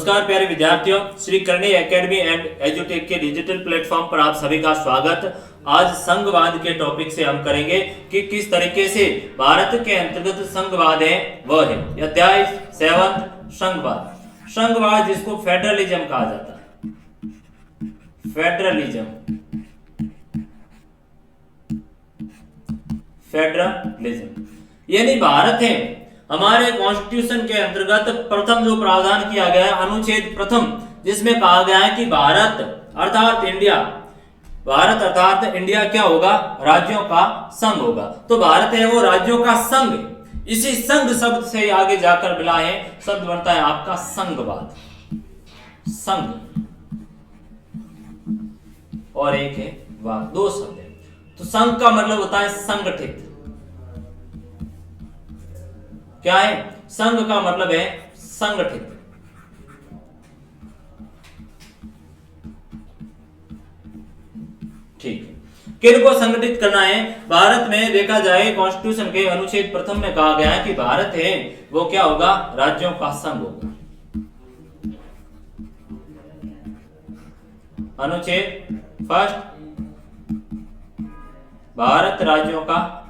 नमस्कार प्यारे विद्यार्थियों, श्री करणी एकेडमी एंड एजुटेक के डिजिटल प्लेटफॉर्म पर आप सभी का स्वागत। आज संघवाद के टॉपिक से हम करेंगे कि किस तरीके से भारत के अंतर्गत संघवाद है वह है अध्याय 7 संघवाद। संघवाद जिसको फेडरलिज्म कहा जाता है, फेडरलिज्म यानी भारत है हमारे कॉन्स्टिट्यूशन के अंतर्गत प्रथम जो प्रावधान किया गया है अनुच्छेद प्रथम, जिसमें कहा गया है कि भारत अर्थात इंडिया क्या होगा, राज्यों का संघ होगा। तो भारत है वो राज्यों का संघ। इसी संघ शब्द से आगे जाकर मिला है शब्द बनता है आपका संघवाद। संघ और एक है वाद, दो शब्द है। तो संघ का मतलब होता है संगठित। क्या है? संघ का मतलब है संगठित। ठीक है, किनको संगठित करना है? भारत में देखा जाए कॉन्स्टिट्यूशन के अनुच्छेद प्रथम में कहा गया है कि भारत है वो क्या होगा, राज्यों का संघ होगा। अनुच्छेद फर्स्ट, भारत राज्यों का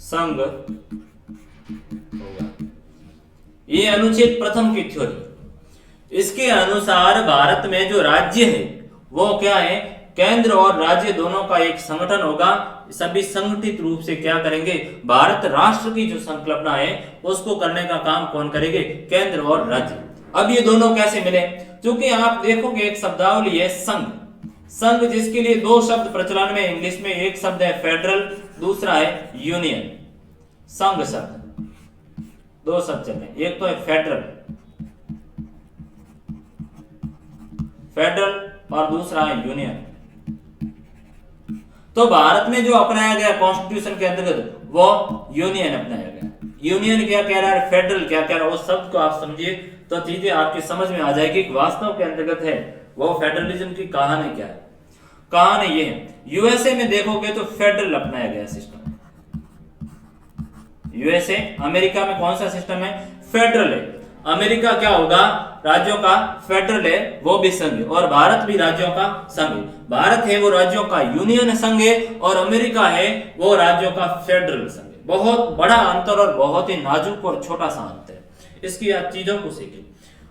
संघ होगा। ये अनुच्छेद प्रथम की थ्योरी। इसके अनुसार भारत में जो राज्य है वो क्या है, केंद्र और राज्य दोनों का एक संगठन होगा। सभी संगठित रूप से क्या करेंगे, भारत राष्ट्र की जो संकल्पना है उसको करने का काम कौन करेंगे, केंद्र और राज्य। अब ये दोनों कैसे मिले? क्योंकि आप देखोगे एक शब्दावली है संघ। संघ जिसके लिए दो शब्द प्रचलन में इंग्लिश में, एक शब्द है फेडरल, दूसरा है यूनियन। संघ शब्द दो शब्द चल रहे, एक तो है फेडरल और दूसरा है यूनियन। तो भारत में जो अपनाया गया कॉन्स्टिट्यूशन के अंतर्गत वो यूनियन अपनाया गया। यूनियन क्या कह रहा है, फेडरल क्या कह रहा है, उस शब्द को आप समझिए तो चीजें आपकी समझ में आ जाएगी कि वास्तव के अंतर्गत है वो फेडरलिज्म की कहानी क्या है। कहानी ये है, यूएसए में देखोगे तो फेडरल अपनाया गया सिस्टम। यूएसए अमेरिका में कौन सा सिस्टम है, फेडरल है। अमेरिका क्या होगा, राज्यों का फेडरल है, वो भी संघ है। और भारत भी राज्यों का संघ है। भारत है वो राज्यों का यूनियन संघ है और अमेरिका है वो राज्यों का फेडरल संघ है। बहुत बड़ा अंतर और बहुत ही नाजुक और छोटा सा अंतर है। इसकी आप चीजों को सीखें।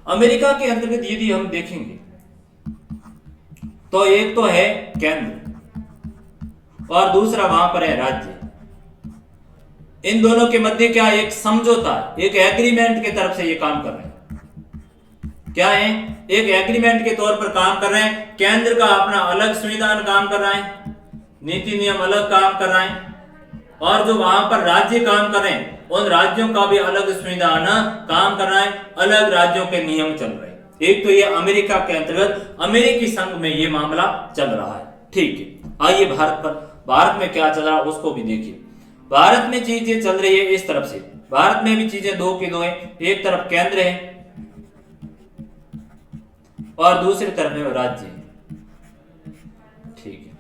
अमेरिका के अंतर्गत यदि हम देखेंगे तो एक तो है केंद्र और दूसरा वहां पर है राज्य। इन दोनों के मध्य क्या एक समझौता, एक एग्रीमेंट के तरफ से ये काम कर रहे हैं। क्या है? एक एग्रीमेंट के तौर पर काम कर रहे हैं। केंद्र का अपना अलग संविधान काम कर रहा है, नीति नियम अलग काम कर रहा है, और जो वहां पर राज्य काम कर रहे हैं उन राज्यों का भी अलग संविधान काम कर रहा है, अलग राज्यों के नियम चल रहे हैं। एक तो ये अमेरिका के अंतर्गत अमेरिकी संघ में ये मामला चल रहा है। ठीक है, आइए भारत में क्या चल रहा है उसको भी देखिए। भारत में चीजें चल रही है इस तरफ से। भारत में भी चीजें दो की दो है, एक तरफ केंद्र है और दूसरी तरफ है राज्य। ठीक है,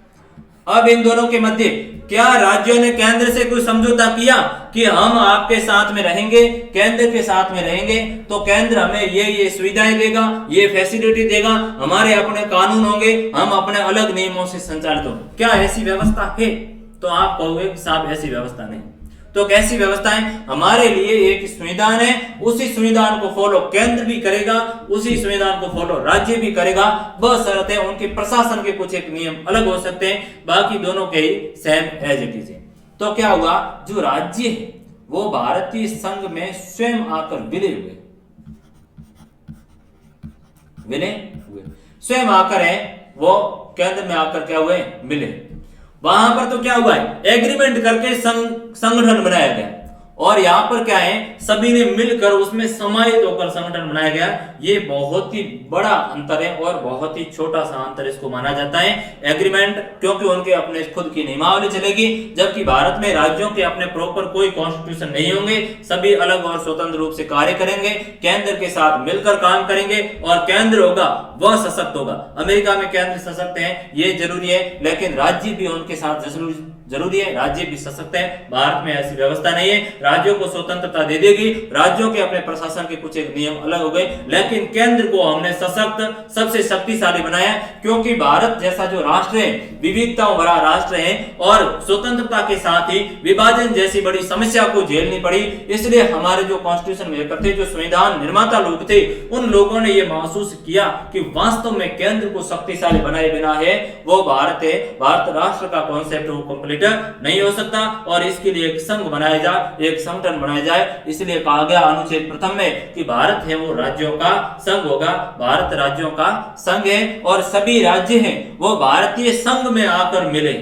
अब इन दोनों के मध्य क्या राज्यों ने केंद्र से कोई समझौता किया कि हम आपके साथ में रहेंगे, केंद्र के साथ में रहेंगे तो केंद्र हमें ये सुविधाएं देगा, ये फैसिलिटी देगा, हमारे अपने कानून होंगे, हम अपने अलग नियमों से संचालित होंगे। क्या ऐसी व्यवस्था है? तो आप कहोगे साहब ऐसी व्यवस्था नहीं। तो कैसी व्यवस्था है? हमारे लिए एक संविधान है, उसी संविधान को फॉलो केंद्र भी करेगा, उसी संविधान को फॉलो राज्य भी करेगा। बस शर्त है उनके प्रशासन के कुछ एक नियम अलग हो सकते हैं, बाकी दोनों के ही सेम एज इट इज है। तो क्या हुआ, जो राज्य है वो भारतीय संघ में स्वयं आकर विलय हुए, स्वयं आकर है वो केंद्र में आकर क्या हुए, मिले। वहां पर तो क्या हुआ है, एग्रीमेंट करके संगठन बनाया गया और यहाँ पर क्या है, सभी ने मिलकर उसमें समाहित होकर संगठन बनाया गया। ये बहुत ही बड़ा अंतर है और बहुत ही छोटा सा अंतर इसको माना जाता है एग्रीमेंट, क्योंकि उनके अपने खुद की नियमावली चलेगी, जबकि भारत में राज्यों के अपने प्रॉपर कोई कॉन्स्टिट्यूशन नहीं होंगे। सभी अलग और स्वतंत्र रूप से कार्य करेंगे, केंद्र के साथ मिलकर काम करेंगे और केंद्र होगा वह सशक्त होगा। अमेरिका में केंद्र सशक्त है ये जरूरी है, लेकिन राज्य भी उनके साथ जरूरी है। राज्य भी सशक्त है, भारत में ऐसी व्यवस्था नहीं है। राज्यों को स्वतंत्रता दे देगी, राज्यों के अपने प्रशासन के कुछ एक नियम अलग हो गए, लेकिन केंद्र को हमने सशक्त, सबसे शक्तिशाली बनाया, क्योंकि भारत जैसा जो राष्ट्र है, विविधताओं भरा राष्ट्र है, और स्वतंत्रता के साथ ही विभाजन जैसी बड़ी समस्या को झेलनी पड़ी। इसलिए हमारे जो कॉन्स्टिट्यूशन मेकर थे, जो संविधान निर्माता लोग थे, उन लोगों ने यह महसूस किया कि वास्तव में केंद्र को शक्तिशाली बनाए बिना है वो भारत है, भारत राष्ट्र का कॉन्सेप्ट वो कंप्लीट नहीं हो सकता, और इसके लिए एक संघ बनाया जाए, एक संगठन बनाया जाए। इसलिए कहा गया अनुच्छेद प्रथम में कि भारत है वो राज्यों का संघ होगा, भारत राज्यों का संघ है, और सभी राज्य हैं वो भारतीय संघ में आकर मिले।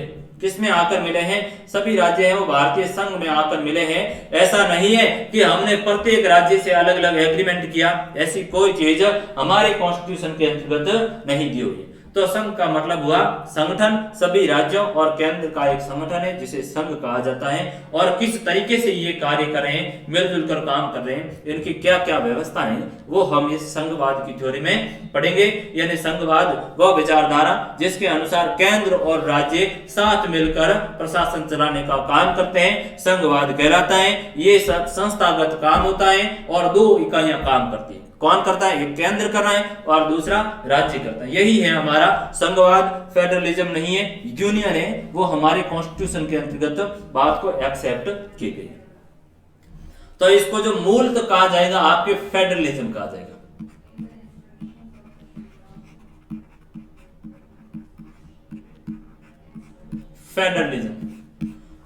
किसमें आकर मिले हैं? सभी राज्य हैं वो भारतीय संघ में आकर मिले हैं। ऐसा नहीं है कि हमने प्रत्येक राज्य से अलग अलग एग्रीमेंट किया, ऐसी कोई चीज हमारे कॉन्स्टिट्यूशन के अंतर्गत नहीं दी हुई है। तो संघ का मतलब हुआ संगठन, सभी राज्यों और केंद्र का एक संगठन है जिसे संघ कहा जाता है। और किस तरीके से ये कार्य कर रहे हैं, मिलजुल कर काम कर रहे हैं, इनकी क्या क्या व्यवस्था है, वो हम इस संघवाद की थ्योरी में पढ़ेंगे। यानी संघवाद वह विचारधारा जिसके अनुसार केंद्र और राज्य साथ मिलकर प्रशासन चलाने का काम करते हैं, संघवाद कहलाता है। ये संस्थागत काम होता है और दो इकाइयां काम करती है। कौन करता है? एक केंद्र कर रहा है और दूसरा राज्य करता है। यही है हमारा संघवाद। फेडरलिज्म नहीं है, यूनियन है, वो हमारे कॉन्स्टिट्यूशन के अंतर्गत बात को एक्सेप्ट की गई। तो इसको जो मूल तो कहा जाएगा आपके फेडरलिज्म कहा जाएगा।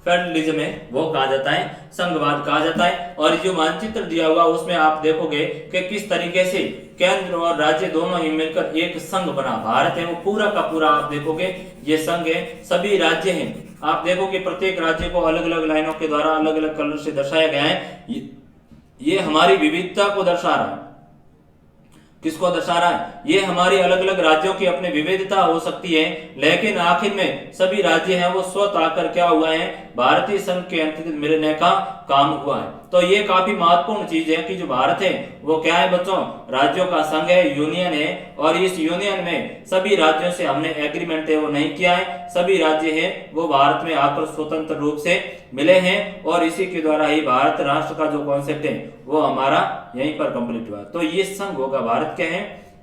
फेडरलिज्म है वो कहा जाता है, संघवाद कहा जाता है। और जो मानचित्र दिया हुआ उसमें आप देखोगे कि किस तरीके से केंद्र और राज्य दोनों ही मिलकर एक संघ बना। भारत है वो पूरा का पूरा आप देखोगे ये संघ है, सभी राज्य हैं। आप देखोगे प्रत्येक राज्य को अलग अलग लाइनों के द्वारा अलग अलग कलर से दर्शाया गया है। ये हमारी विविधता को दर्शा रहा है। किसको दर्शा रहा है? ये हमारी अलग अलग राज्यों की अपनी विविधता हो सकती है, लेकिन आखिर में सभी राज्य हैं वो स्वतः आकर क्या हुआ है? भारतीय संघ के अंतर्गत मिलने का काम हुआ है। तो ये काफी महत्वपूर्ण चीज है कि जो भारत है वो क्या है बच्चों? राज्यों का संघ है, यूनियन है। और इस यूनियन में सभी राज्यों से हमने एग्रीमेंट है वो नहीं किया है। सभी राज्य हैं वो भारत में आकर स्वतंत्र रूप से मिले हैं, और इसी के द्वारा ही भारत राष्ट्र का जो कॉन्सेप्ट है वो हमारा यहीं पर कंप्लीट हुआ। तो ये संघ होगा, भारत क्या है?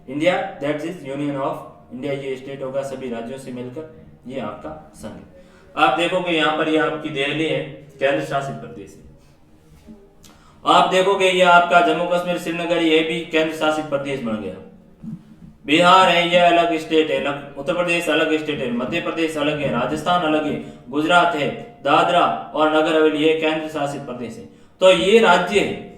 India, that is union of India. ये स्टेट होगा सभी राज्यों से मिलकर, ये आपका संघ। आप देखोगे यहाँ पर ये आपकी दिल्ली है, केंद्र शासित प्रदेश है। आप देखोगे ये आपका जम्मू कश्मीर श्रीनगर, ये भी केंद्र शासित प्रदेश बन गया। बिहार है ये अलग स्टेट है, उत्तर प्रदेश अलग स्टेट है, मध्य प्रदेश अलग है, राजस्थान अलग है, गुजरात है, दादरा और नगर हवेली ये केंद्र शासित प्रदेश है। तो ये राज्य है,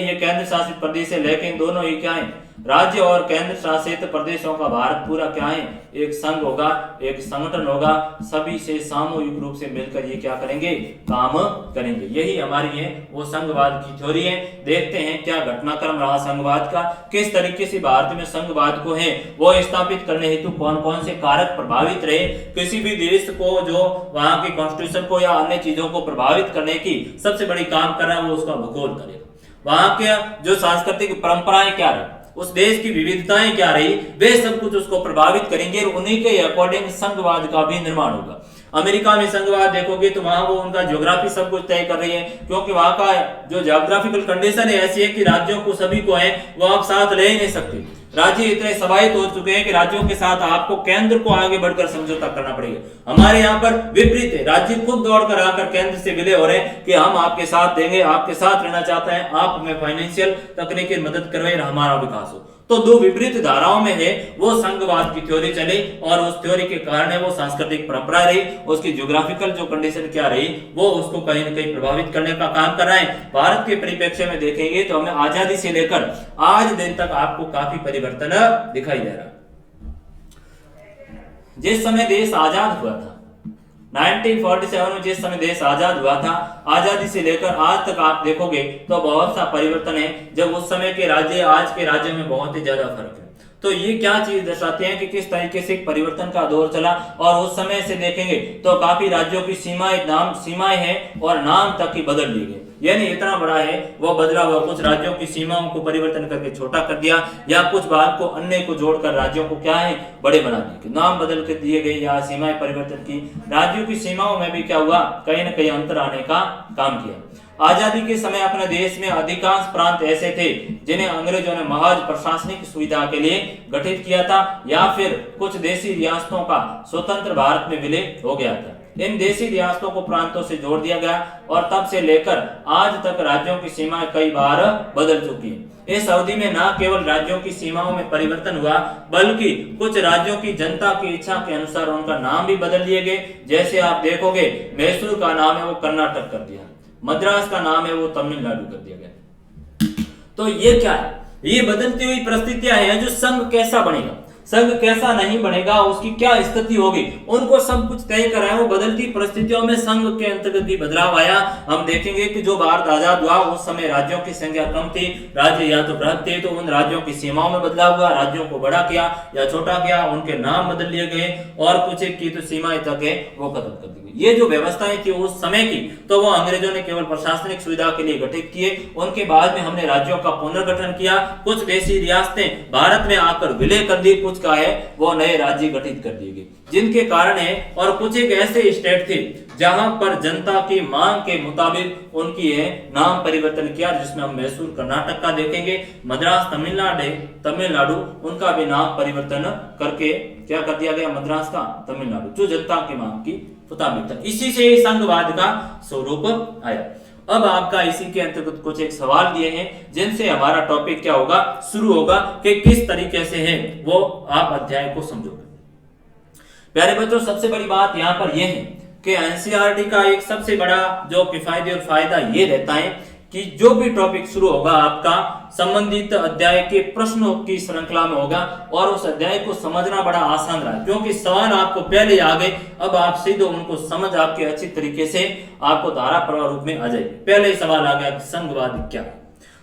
ये केंद्र शासित प्रदेश है, लेकिन दोनों ही क्या है? राज्य और केंद्र शासित प्रदेशों का भारत पूरा क्या है? एक संघ होगा, एक संगठन होगा। सभी से सामूहिक रूप से मिलकर ये क्या करेंगे? काम करेंगे। यही हमारी है वो संघवाद की थ्योरी है। देखते हैं क्या घटनाक्रम रहा संघवाद का, किस तरीके से भारत में संघवाद को है वो स्थापित करने हेतु कौन कौन से कारक प्रभावित रहे। किसी भी देश को जो वहां के कॉन्स्टिट्यूशन को या अन्य चीजों को प्रभावित करने की सबसे बड़ी काम कर रहा है वो उसका भूगोल करेगा। वहां के जो सांस्कृतिक परंपराएं क्या रही, उस देश की विविधताएं क्या रही, वे सब कुछ उसको प्रभावित करेंगे और उन्हीं के अकॉर्डिंग संघवाद का भी निर्माण होगा। अमेरिका में संघवाद देखोगे तो वहां वो उनका ज्योग्राफी सब कुछ तय कर रही है, क्योंकि वहां का जो ज्योग्राफिकल कंडीशन है ऐसी है कि राज्यों को सभी को है वो आप साथ ले ही नहीं सकते। राज्य इतने समाहित हो चुके हैं कि राज्यों के साथ आपको केंद्र को आगे बढ़कर समझौता करना पड़ेगा। हमारे यहाँ पर विपरीत है, राज्य खुद दौड़कर आकर केंद्र से विलय हो रहे हैं कि हम आपके साथ देंगे, आपके साथ रहना चाहते हैं, आप हमें फाइनेंशियल तकनीकी मदद करवाए, हमारा विकास हो। तो दो विपरीत धाराओं में है वो संघवाद की थ्योरी चली, और उस थ्योरी के कारण वो सांस्कृतिक परंपरा रही, उसकी ज्योग्राफिकल जो कंडीशन क्या रही वो उसको कहीं न कहीं प्रभावित करने का काम कर रहा है। भारत के परिप्रेक्ष्य में देखेंगे तो हमें आजादी से लेकर आज दिन तक आपको काफी परिवर्तन दिखाई दे रहा है। जिस समय देश आजाद हुआ था 1947 में, जिस समय देश आजाद हुआ था, आजादी से लेकर आज तक आप देखोगे तो बहुत सा परिवर्तन है। जब उस समय के राज्य आज के राज्यों में बहुत ही ज्यादा फर्क है। तो ये क्या चीज दर्शाते हैं कि किस तरीके से परिवर्तन का दौर चला। और उस समय से देखेंगे तो काफी राज्यों की सीमाएं हैं और नाम तक ही बदल दी गई। यानी इतना बड़ा है वो बदला हुआ, कुछ राज्यों की सीमाओं को परिवर्तन करके छोटा कर दिया, या कुछ भाग को अन्य को जोड़कर राज्यों को क्या है बड़े बना दिए, नाम बदल के दिए गए या सीमाएं परिवर्तन की। राज्यों की सीमाओं में भी क्या हुआ, कहीं न कहीं अंतर आने का काम किया। आजादी के समय अपने देश में अधिकांश प्रांत ऐसे थे जिन्हें अंग्रेजों ने महज प्रशासनिक सुविधा के लिए गठित किया था, या फिर कुछ देशी रियासतों का स्वतंत्र भारत में विलय हो गया था। इन देशी रियासतों को प्रांतों से जोड़ दिया गया और तब से लेकर आज तक राज्यों की सीमाएं कई बार बदल चुकी है। इस अवधि में न केवल राज्यों की सीमाओं में परिवर्तन हुआ, बल्कि कुछ राज्यों की जनता की इच्छा के अनुसार उनका नाम भी बदल दिए गए। जैसे आप देखोगे, मैसूर का नाम है वो कर्नाटक कर दिया, मद्रास का नाम है वो तमिलनाडु कर दिया गया। तो ये क्या है, ये बदलती हुई परिस्थितियां हैं। जो संघ कैसा बनेगा, संघ कैसा नहीं बनेगा, उसकी क्या स्थिति होगी, उनको सब कुछ तय कराया। वो बदलती परिस्थितियों में संघ के अंतर्गत भी बदलाव आया। हम देखेंगे कि जो भारत आजाद हुआ उस समय राज्यों की संख्या कम थी, राज्य या तो बृहद थे, तो उन राज्यों की सीमाओं में बदलाव हुआ, राज्यों को बड़ा किया या छोटा किया, उनके नाम बदल लिए गए और कुछ एक की तो सीमाएं तक है वो खत्म कर दी गई। ये जो व्यवस्थाएं थी उस समय की, तो वो अंग्रेजों ने केवल प्रशासनिक सुविधा के लिए गठित किए। उनके बाद में हमने राज्यों का पुनर्गठन किया, कुछ देशी रियासतें भारत में आकर विलय कर दी, कुछ का है वो नए राज्य गठित कर दिए गए, जिनके कारण है। और कुछ एक ऐसे स्टेट थे जहां पर जनता की मांग के मुताबिक उनकी है नाम परिवर्तन किया, जिसमें हम मैसूर कर्नाटक का देखेंगे, मद्रास तमिलनाडु उनका भी नाम परिवर्तन करके क्या कर दिया गया, मद्रास का तमिलनाडु, जो जनता की मांग की मुताबिक था। इसी से संघवाद का स्वरूप आया। अब आपका इसी के अंतर्गत कुछ एक सवाल दिए हैं जिनसे हमारा टॉपिक क्या होगा, शुरू होगा कि किस तरीके से है वो आप अध्याय को समझोगे। प्यारे बच्चों, सबसे बड़ी बात यहाँ पर यह है कि एनसीईआरटी का एक सबसे बड़ा जो किफायती और फायदा ये रहता है कि जो भी टॉपिक शुरू होगा आपका संबंधित अध्याय के प्रश्नों की श्रृंखला में होगा, और उस अध्याय को समझना बड़ा आसान रहा, क्योंकि सवाल आपको पहले आ गए, अब आप सीधे उनको समझ आपके अच्छी तरीके से आपको धारा प्रवाह रूप में आ जाएगी। पहले ही सवाल आ गया कि संघवाद क्या है,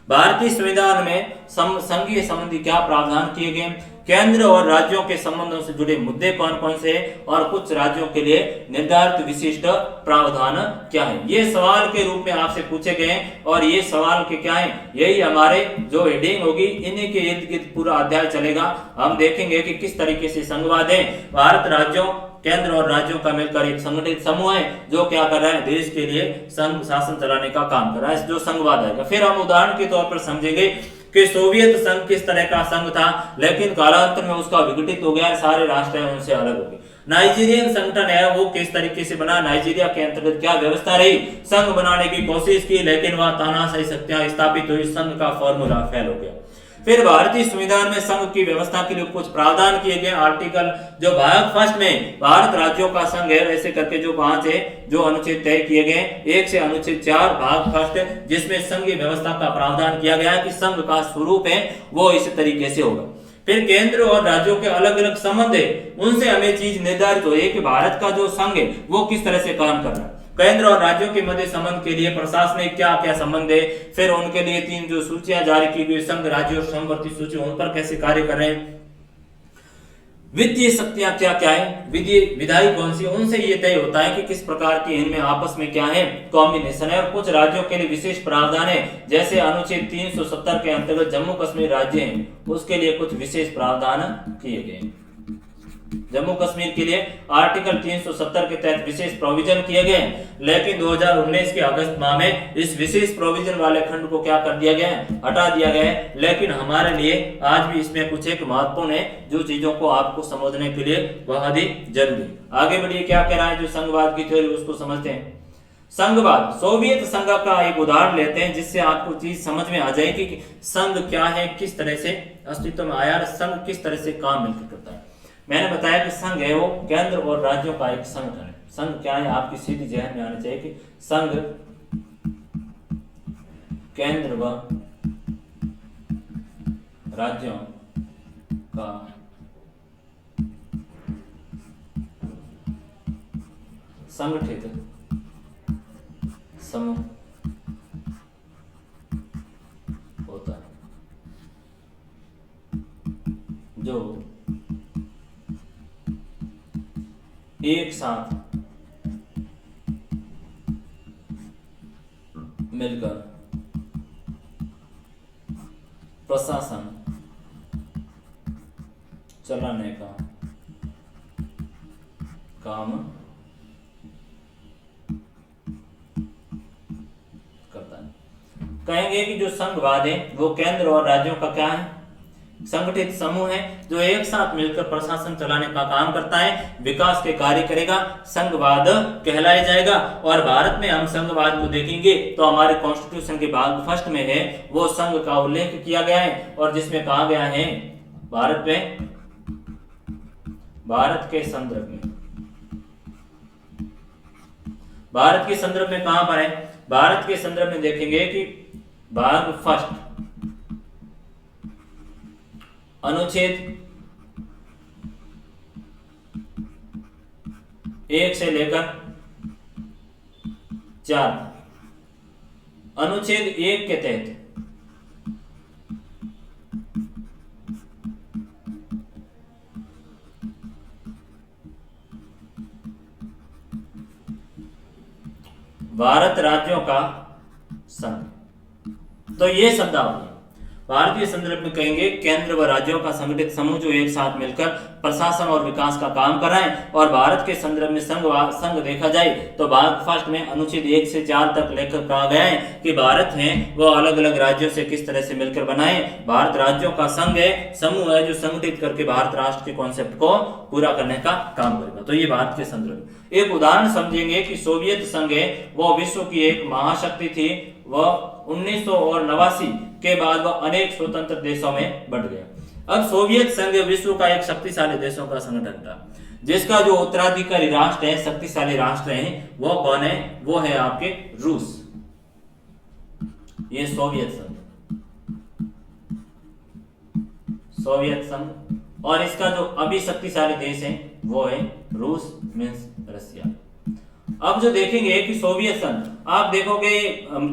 भारतीय संविधान में संघीय संबंधी क्या प्रावधान किए गए, केंद्र और राज्यों के संबंधों से जुड़े मुद्दे कौन कौन से हैं, और कुछ राज्यों के लिए निर्धारित विशिष्ट प्रावधान क्या है। ये सवाल के रूप में आपसे पूछे गए हैं, और ये सवाल के क्या है, यही हमारे जो हेडिंग होगी, इन्हीं के इर्द गिर्द पूरा अध्याय चलेगा। हम देखेंगे कि किस तरीके से संघवाद है, भारत राज्यों केंद्र और राज्यों का मिलकर एक संगठित समूह है जो क्या कर रहा है, देश के लिए संघ शासन चलाने का काम कर रहा है, जो संघवाद है। फिर हम उदाहरण के तौर पर समझेंगे कि सोवियत संघ किस तरह का संघ था, लेकिन कालांतर में उसका विघटित हो गया, सारे राष्ट्र हैं उनसे अलग हो गए। नाइजीरियन संगठन है वो किस तरीके से बना, नाइजीरिया के अंतर्गत क्या व्यवस्था रही, संघ बनाने की कोशिश की, लेकिन वह तानाशाही शक्तियां स्थापित हुई, संघ का फॉर्मूला फेल हो गया। फिर भारतीय संविधान में संघ की व्यवस्था के लिए कुछ प्रावधान किए गए। आर्टिकल जो भाग फर्स्ट में भारत राज्यों का संघ है, ऐसे करके जो 5 है जो अनुच्छेद तय किए गए, 1 से अनुच्छेद 4 भाग फर्स्ट, जिसमें संघीय व्यवस्था का प्रावधान किया गया है कि संघ का स्वरूप है वो इस तरीके से होगा। फिर केंद्र और राज्यों के अलग अलग संबंध है, उनसे हमें चीज निर्धारित हो कि भारत का जो संघ है वो किस तरह से काम कर रहा है। केंद्र और राज्यों के मध्य संबंध के लिए प्रशासनिक क्या क्या संबंध है, फिर उनके लिए 3 जो सूचियां जारी की गई, संघ राज्य और समवर्ती सूची, उन पर कैसे कार्य कर रहे हैं। वित्तीय शक्तियां क्या क्या है, विधायी कौन सी, उनसे ये तय होता है कि किस प्रकार की इनमें आपस में क्या है कॉम्बिनेशन है। और कुछ राज्यों के लिए विशेष प्रावधान है, जैसे अनुच्छेद 370 के अंतर्गत जम्मू कश्मीर राज्य है, उसके लिए कुछ विशेष प्रावधान किए गए। जम्मू कश्मीर के लिए आर्टिकल 370 के तहत विशेष प्रोविजन किए गए, लेकिन 2019 के अगस्त माह में इस विशेष प्रोविजन वाले खंड को क्या कर दिया गया है, हटा दिया गया है। लेकिन हमारे लिए आज भी इसमें कुछ एक महत्वपूर्ण है जो चीजों को आपको समझने के लिए बहुत ही जरूरी। आगे बढ़िए, क्या कह रहा है जो संघवाद की थ्योरी, उसको समझते हैं। संघवाद, सोवियत संघ का एक उदाहरण लेते हैं जिससे आपको चीज समझ में आ जाएगी कि संघ क्या है, किस तरह से अस्तित्व में आया, संघ किस तरह से काम मिलकर करता है। मैंने बताया कि संघ है वो केंद्र और राज्यों का एक संगठन है। संघ क्या है, आपकी सीधी जहन में आना चाहिए कि संघ केंद्र व राज्यों का संगठित समूह होता है जो एक साथ मिलकर प्रशासन चलाने का काम करता है। कहेंगे कि जो संघवाद है वो केंद्र और राज्यों का क्या है, संगठित समूह है जो एक साथ मिलकर प्रशासन चलाने का काम करता है, विकास के कार्य करेगा, संघवाद कहलाया जाएगा। और भारत में हम संघवाद को देखेंगे तो हमारे कॉन्स्टिट्यूशन के भाग फर्स्ट में है वो संघ का उल्लेख किया गया है, और जिसमें कहा गया है भारत के संदर्भ में, भारत के संदर्भ में कहां पर है, भारत के संदर्भ में देखेंगे कि भाग फर्स्ट अनुच्छेद 1 से लेकर 4, अनुच्छेद 1 के तहत भारत राज्यों का संघ। तो ये शब्दावली भारतीय संदर्भ में कहेंगे केंद्र व राज्यों का संगठित समूह जो एक साथ मिलकर प्रशासन और विकास का काम कर रहे हैं। और भारत के संदर्भ में संघ देखा जाए तो भाग फर्स्ट में अनुच्छेद 1 से 4 तक लेकर कहा गया है कि भारत है वो अलग अलग राज्यों से किस तरह से मिलकर बनाए। भारत राज्यों का संघ है, समूह है जो संगठित करके भारत राष्ट्र के कॉन्सेप्ट को पूरा करने का काम करेगा। तो ये भारत के संदर्भ। एक उदाहरण समझेंगे कि सोवियत संघ है वो विश्व की एक महाशक्ति थी, वह 1989 के बाद वह अनेक स्वतंत्र देशों में बढ़ गया। अब सोवियत संघ विश्व का एक शक्तिशाली देशों का संगठन था, जिसका जो उत्तराधिकारी राष्ट्र है, शक्तिशाली राष्ट्र है, वो कौन है, वो है आपके रूस। ये सोवियत संघ, सोवियत संघ। और इसका जो अभी शक्तिशाली देश है वो है रूस मीन्स रशिया। अब जो देखेंगे कि सोवियत संघ, आप देखोगे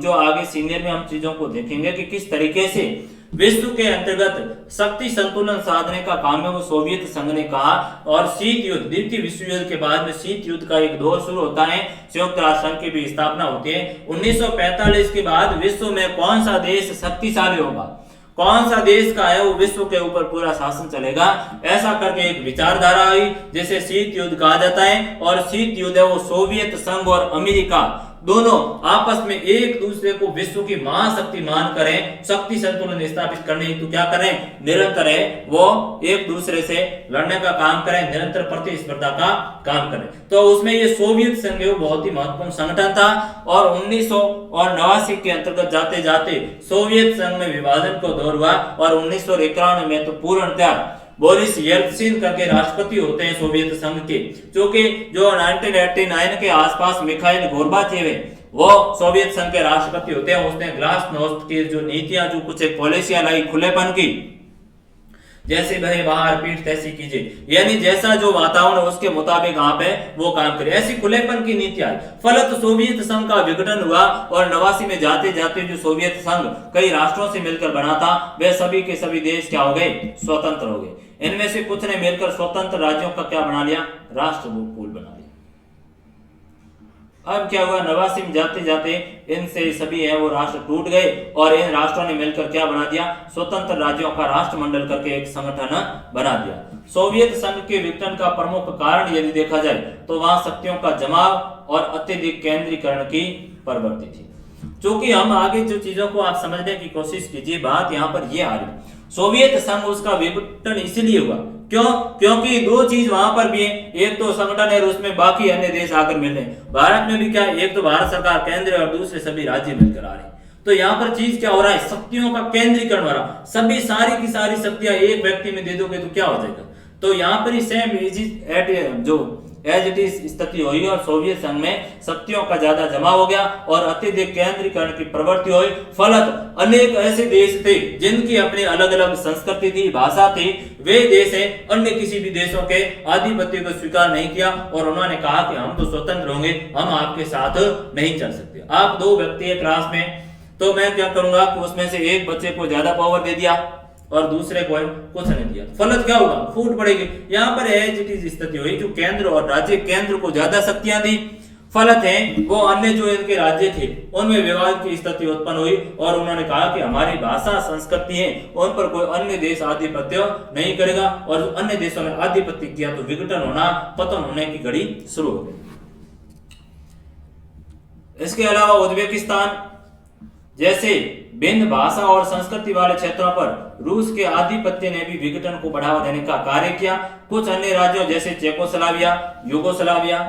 जो आगे सीनियर में हम चीजों को देखेंगे कि किस तरीके से विश्व के अंतर्गत शक्ति संतुलन साधने का काम है वो सोवियत संघ ने कहा। और शीत युद्ध, द्वितीय विश्व युद्ध के बाद में शीत युद्ध का एक दौर शुरू होता है, संयुक्त राष्ट्र संघ की भी स्थापना होती है। 1945 के बाद विश्व में कौन सा देश शक्तिशाली होगा, कौन सा देश का है वो विश्व के ऊपर पूरा शासन चलेगा, ऐसा करके एक विचारधारा आई जिसे शीत युद्ध कहा जाता है। और शीत युद्ध है वो सोवियत संघ और अमेरिका दोनों आपस में एक दूसरे को विश्व की महाशक्ति मान करें, शक्ति संतुलन स्थापित करने हेतु क्या करें, निरंतर है वो एक दूसरे से लड़ने का काम करें, निरंतर प्रतिस्पर्धा का काम करें। तो उसमें ये सोवियत संघ बहुत ही महत्वपूर्ण संगठन था। और 1989 के अंतर्गत जाते जाते सोवियत संघ में विभाजन को दौर हुआ और 1991 में तो पूर्णतः बोरिस येल्त्सिन करके राष्ट्रपति होते हैं सोवियत संघ के, क्योंकि जो 1989 के आसपास मिखाइल गोर्बाचेव है वो सोवियत संघ के राष्ट्रपति होते हैं। उसने ग्लासनोस्ट की जो नीतियां, जो कुछ एक पॉलिसियां लाई खुलेपन की, जैसे भरे बाहर पीठ तैसी कीजिए, यानी जैसा जो वातावरण उसके मुताबिक आप है वो काम करे, ऐसी खुलेपन की नीति आई। फलत सोवियत संघ का विघटन हुआ और 89 में जाते जाते जो सोवियत संघ कई राष्ट्रों से मिलकर बना था वे सभी के सभी देश क्या हो गए, स्वतंत्र हो गए। इनमें से कुछ ने मिलकर स्वतंत्र राज्यों का क्या बना लिया, राष्ट्र पूल बना लिया। अब क्या हुआ, 89 में जाते जाते इनसे सभी है वो राष्ट्र टूट गए और इन राष्ट्रों ने मिलकर क्या बना दिया, स्वतंत्र राज्यों का राष्ट्रमंडल करके एक संगठन बना दिया। सोवियत संघ के विघटन का प्रमुख कारण यदि देखा जाए तो वहां शक्तियों का जमाव और अत्यधिक केंद्रीकरण की प्रवृत्ति थी। क्योंकि हम आगे जो चीजों को आप समझने की कोशिश कीजिए, बात यहाँ पर ये आ रही, सोवियत संघ उसका विघटन इसलिए हुआ क्यों, क्योंकि दो चीज वहां पर भी है, एक तो संगठन है और उसमें बाकी अन्य देश आकर मिल रहे हैं। भारत में भी क्या, एक तो भारत सरकार केंद्र और दूसरे सभी राज्य मिलकर आ रहे हैं। तो यहाँ पर चीज क्या हो रहा है, शक्तियों का केंद्रीकरण हो रहा, सभी सारी की सारी शक्तियां एक व्यक्ति में दे दोगे तो क्या हो जाएगा। तो यहाँ पर ही सेम एज इट इज स्थिति हुई और सोवियत संघ में शक्तियों का ज्यादा जमा हो गया और अत्यधिक केंद्रीकरण की प्रवृत्ति हुई। फलत अनेक ऐसे देश थे जिनकी अपनी अलग अलग संस्कृति थी, भाषा थी, वे देश है अन्य किसी भी देशों के आधिपत्य को स्वीकार नहीं किया और उन्होंने कहा कि हम तो स्वतंत्र होंगे, हम आपके साथ नहीं चल सकते। आप दो व्यक्ति है क्लास में, तो मैं क्या करूंगा कि उसमें से एक बच्चे को ज्यादा पावर दे दिया और दूसरे को कुछ नहीं दिया, फलत क्या होगा, फूट पड़ेगी। यहाँ पर एज इट इज स्थिति हुई, जो केंद्र और राज्य, केंद्र को ज्यादा शक्तियां दी, फलत है वो अन्य जो इनके राज्य थे उनमें विवाद की स्थिति उत्पन्न हुई और उन्होंने कहा कि हमारी भाषा संस्कृति है उन पर कोई अन्य देश आधिपत्य नहीं करेगा, और जो अन्य देशों ने आधिपत्य किया तो विघटन होना, पतन होने की घड़ी शुरू हो गई। इसके अलावा उज्बेकिस्तान जैसे भिन्न भाषा और संस्कृति वाले क्षेत्रों पर रूस के आधिपत्य ने भी विघटन को बढ़ावा देने का कार्य किया। कुछ अन्य राज्यों जैसे चेकोस्लोवाकिया, यूगोस्लाविया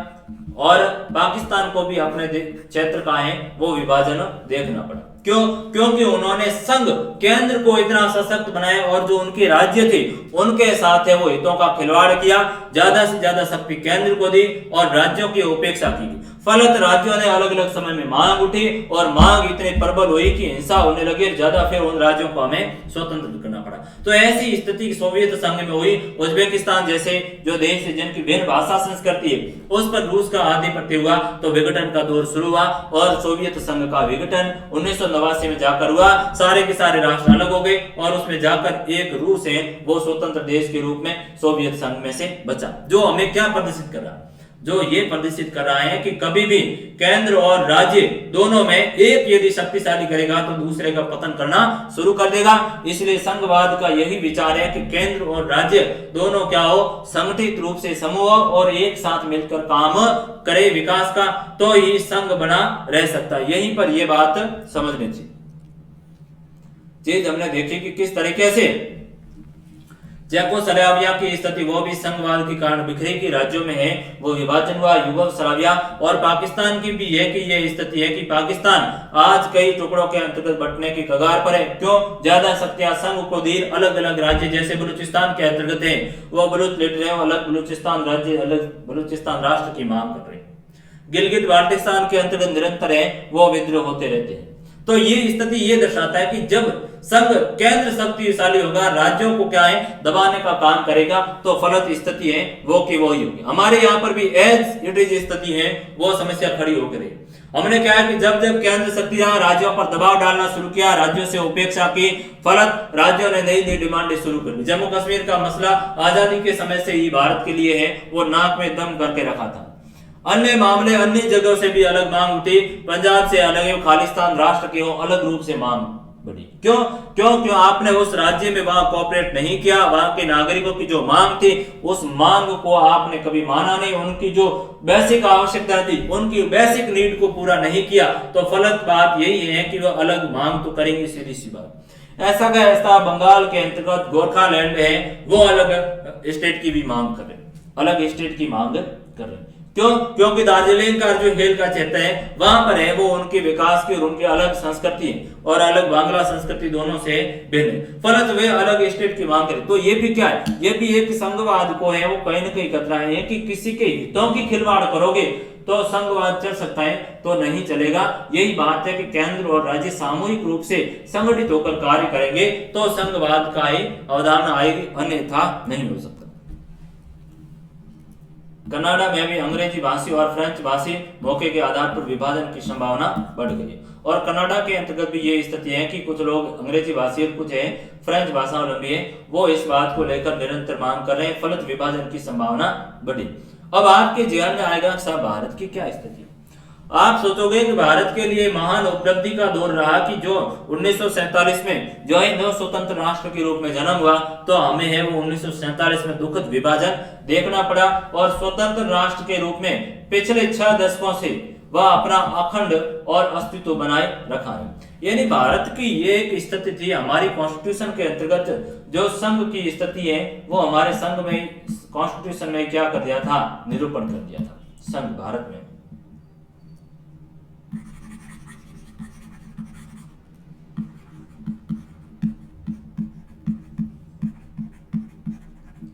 और पाकिस्तान को भी अपने क्षेत्र का है वो विभाजन देखना पड़ा। क्यों? क्योंकि उन्होंने संघ केंद्र को इतना सशक्त बनाया और जो उनके राज्य थे उनके साथ है वो हितों का खिलवाड़ किया, ज्यादा से ज्यादा शक्ति केंद्र को दी और राज्यों की उपेक्षा की। फलत राज्यों ने अलग अलग समय में मांग उठी और मांग इतनी प्रबल हुई कि हिंसा होने लगी, ज्यादा फिर उन राज्यों को हमें स्वतंत्र करना पड़ा। तो ऐसी स्थिति सोवियत संघ में हुई। उज्बेकिस्तान जैसे जो देश है जिनकी भिन्न भाषा संस्कृति है उस पर रूस का आधिपत्य हुआ तो विघटन का दौर शुरू हुआ और सोवियत संघ का विघटन 1989 में जाकर हुआ। सारे के सारे राष्ट्र अलग हो गए और उसमें जाकर एक रूस है वो स्वतंत्र देश के रूप में सोवियत संघ में से बचा। जो हमें क्या प्रदर्शित कर रहा है? जो ये प्रदर्शित कर रहा है कि कभी भी केंद्र और राज्य दोनों में एक यदि शक्तिशाली करेगा तो दूसरे का पतन करना शुरू कर देगा। इसलिए संघवाद का यही विचार है कि केंद्र और राज्य दोनों क्या हो, संगठित रूप से समूह और एक साथ मिलकर काम करे विकास का, तो ही संघ बना रह सकता है। यहीं पर यह बात समझनी चाहिए। चीज हमने देखी कि किस तरीके से चेकोस्लोवाकिया की स्थिति वो भी संघवाद के कारण बिखरी की राज्यों में है वो विभाजन हुआ। यूगोस्लाविया और पाकिस्तान की भी है कि ये स्थिति है कि पाकिस्तान आज कई टुकड़ों के अंतर्गत बंटने की कगार पर है। क्यों? ज्यादा शक्तियां संघ को दी, अलग अलग राज्य जैसे बलूचिस्तान के अंतर्गत है वो बलूच लीडर है, अलग बलूचिस्तान राज्य, अलग बलूचिस्तान राष्ट्र की मांग कर रहे हैं। गिलगित बाल्टिस्तान के अंतर्गत निरंतर है वो विद्रोह होते रहते हैं। तो ये स्थिति ये दर्शाता है कि जब संघ केंद्र शक्तिशाली होगा, राज्यों को क्या है दबाने का काम करेगा, तो फलत स्थिति है वो की वो ही होगी। हमारे यहाँ पर भी एज इट इज स्थिति है वो समस्या खड़ी होकर है। हमने क्या है कि जब जब केंद्र शक्तियां राज्यों पर दबाव डालना शुरू किया, राज्यों से उपेक्षा की, फलत राज्यों ने नई नई डिमांडें शुरू कर दी। जम्मू कश्मीर का मसला आजादी के समय से ही भारत के लिए है वो नाक में दम करके रखा था। अन्य मामले अन्य जगहों से भी अलग मांग उठी, पंजाब से अलग है, खालिस्तान राष्ट्र के हो अलग रूप से मांग बढ़ी। क्यों? क्यों आपने उस राज्य में वहां कोऑपरेट नहीं किया, वहां के नागरिकों की जो मांग थी उस मांग को आपने कभी माना नहीं, उनकी जो बेसिक आवश्यकता थी उनकी बेसिक नीड को पूरा नहीं किया, तो फलत बात यही है कि वो अलग मांग तो करेंगे, सीधी सी बात। ऐसा का ऐसा बंगाल के अंतर्गत गोरखालैंड है वो अलग स्टेट की भी मांग कर रहे, अलग स्टेट की मांग कर रहे। क्यों? क्योंकि दार्जिलिंग का जो हिल का क्षेत्र है वहां पर है वो उनके विकास की और उनकी अलग संस्कृति और अलग बांग्ला संस्कृति दोनों से भिन्न है, फलत वे अलग स्टेट की मांग करें। तो ये भी क्या है, ये भी एक संघवाद को है वो कहीं ना कहीं खतरा है कि किसी के हितों की खिलवाड़ करोगे तो संघवाद चल सकता है तो नहीं चलेगा। यही बात है कि केंद्र और राज्य सामूहिक रूप से संगठित होकर कार्य करेंगे तो संघवाद का ही अवधारणा आएगी, अन्यथा नहीं हो सकता। कनाडा में भी अंग्रेजी भाषी और फ्रेंच भाषी मौके के आधार पर विभाजन की संभावना बढ़ गई और कनाडा के अंतर्गत भी ये स्थिति है कि कुछ लोग अंग्रेजी भाषी और कुछ है फ्रेंच भाषावलंबी है वो इस बात को लेकर निरंतर मांग कर रहे हैं, फलत विभाजन की संभावना बढ़ी। अब आपके ध्यान में आएगा साहब भारत की क्या स्थिति। आप सोचोगे कि भारत के लिए महान उपलब्धि का दौर रहा कि जो 1947 में जो है नव स्वतंत्र राष्ट्र के रूप में जन्म हुआ, तो हमें है वो 1947 में दुखद विभाजन देखना पड़ा और स्वतंत्र राष्ट्र के रूप में पिछले 6 दशकों से वह अपना अखंड और अस्तित्व बनाए रखा है। यानी भारत की ये एक स्थिति थी। हमारी कॉन्स्टिट्यूशन के अंतर्गत जो संघ की स्थिति है वो हमारे संघ में कॉन्स्टिट्यूशन में क्या कर दिया था, निरूपण कर दिया था संघ भारत में।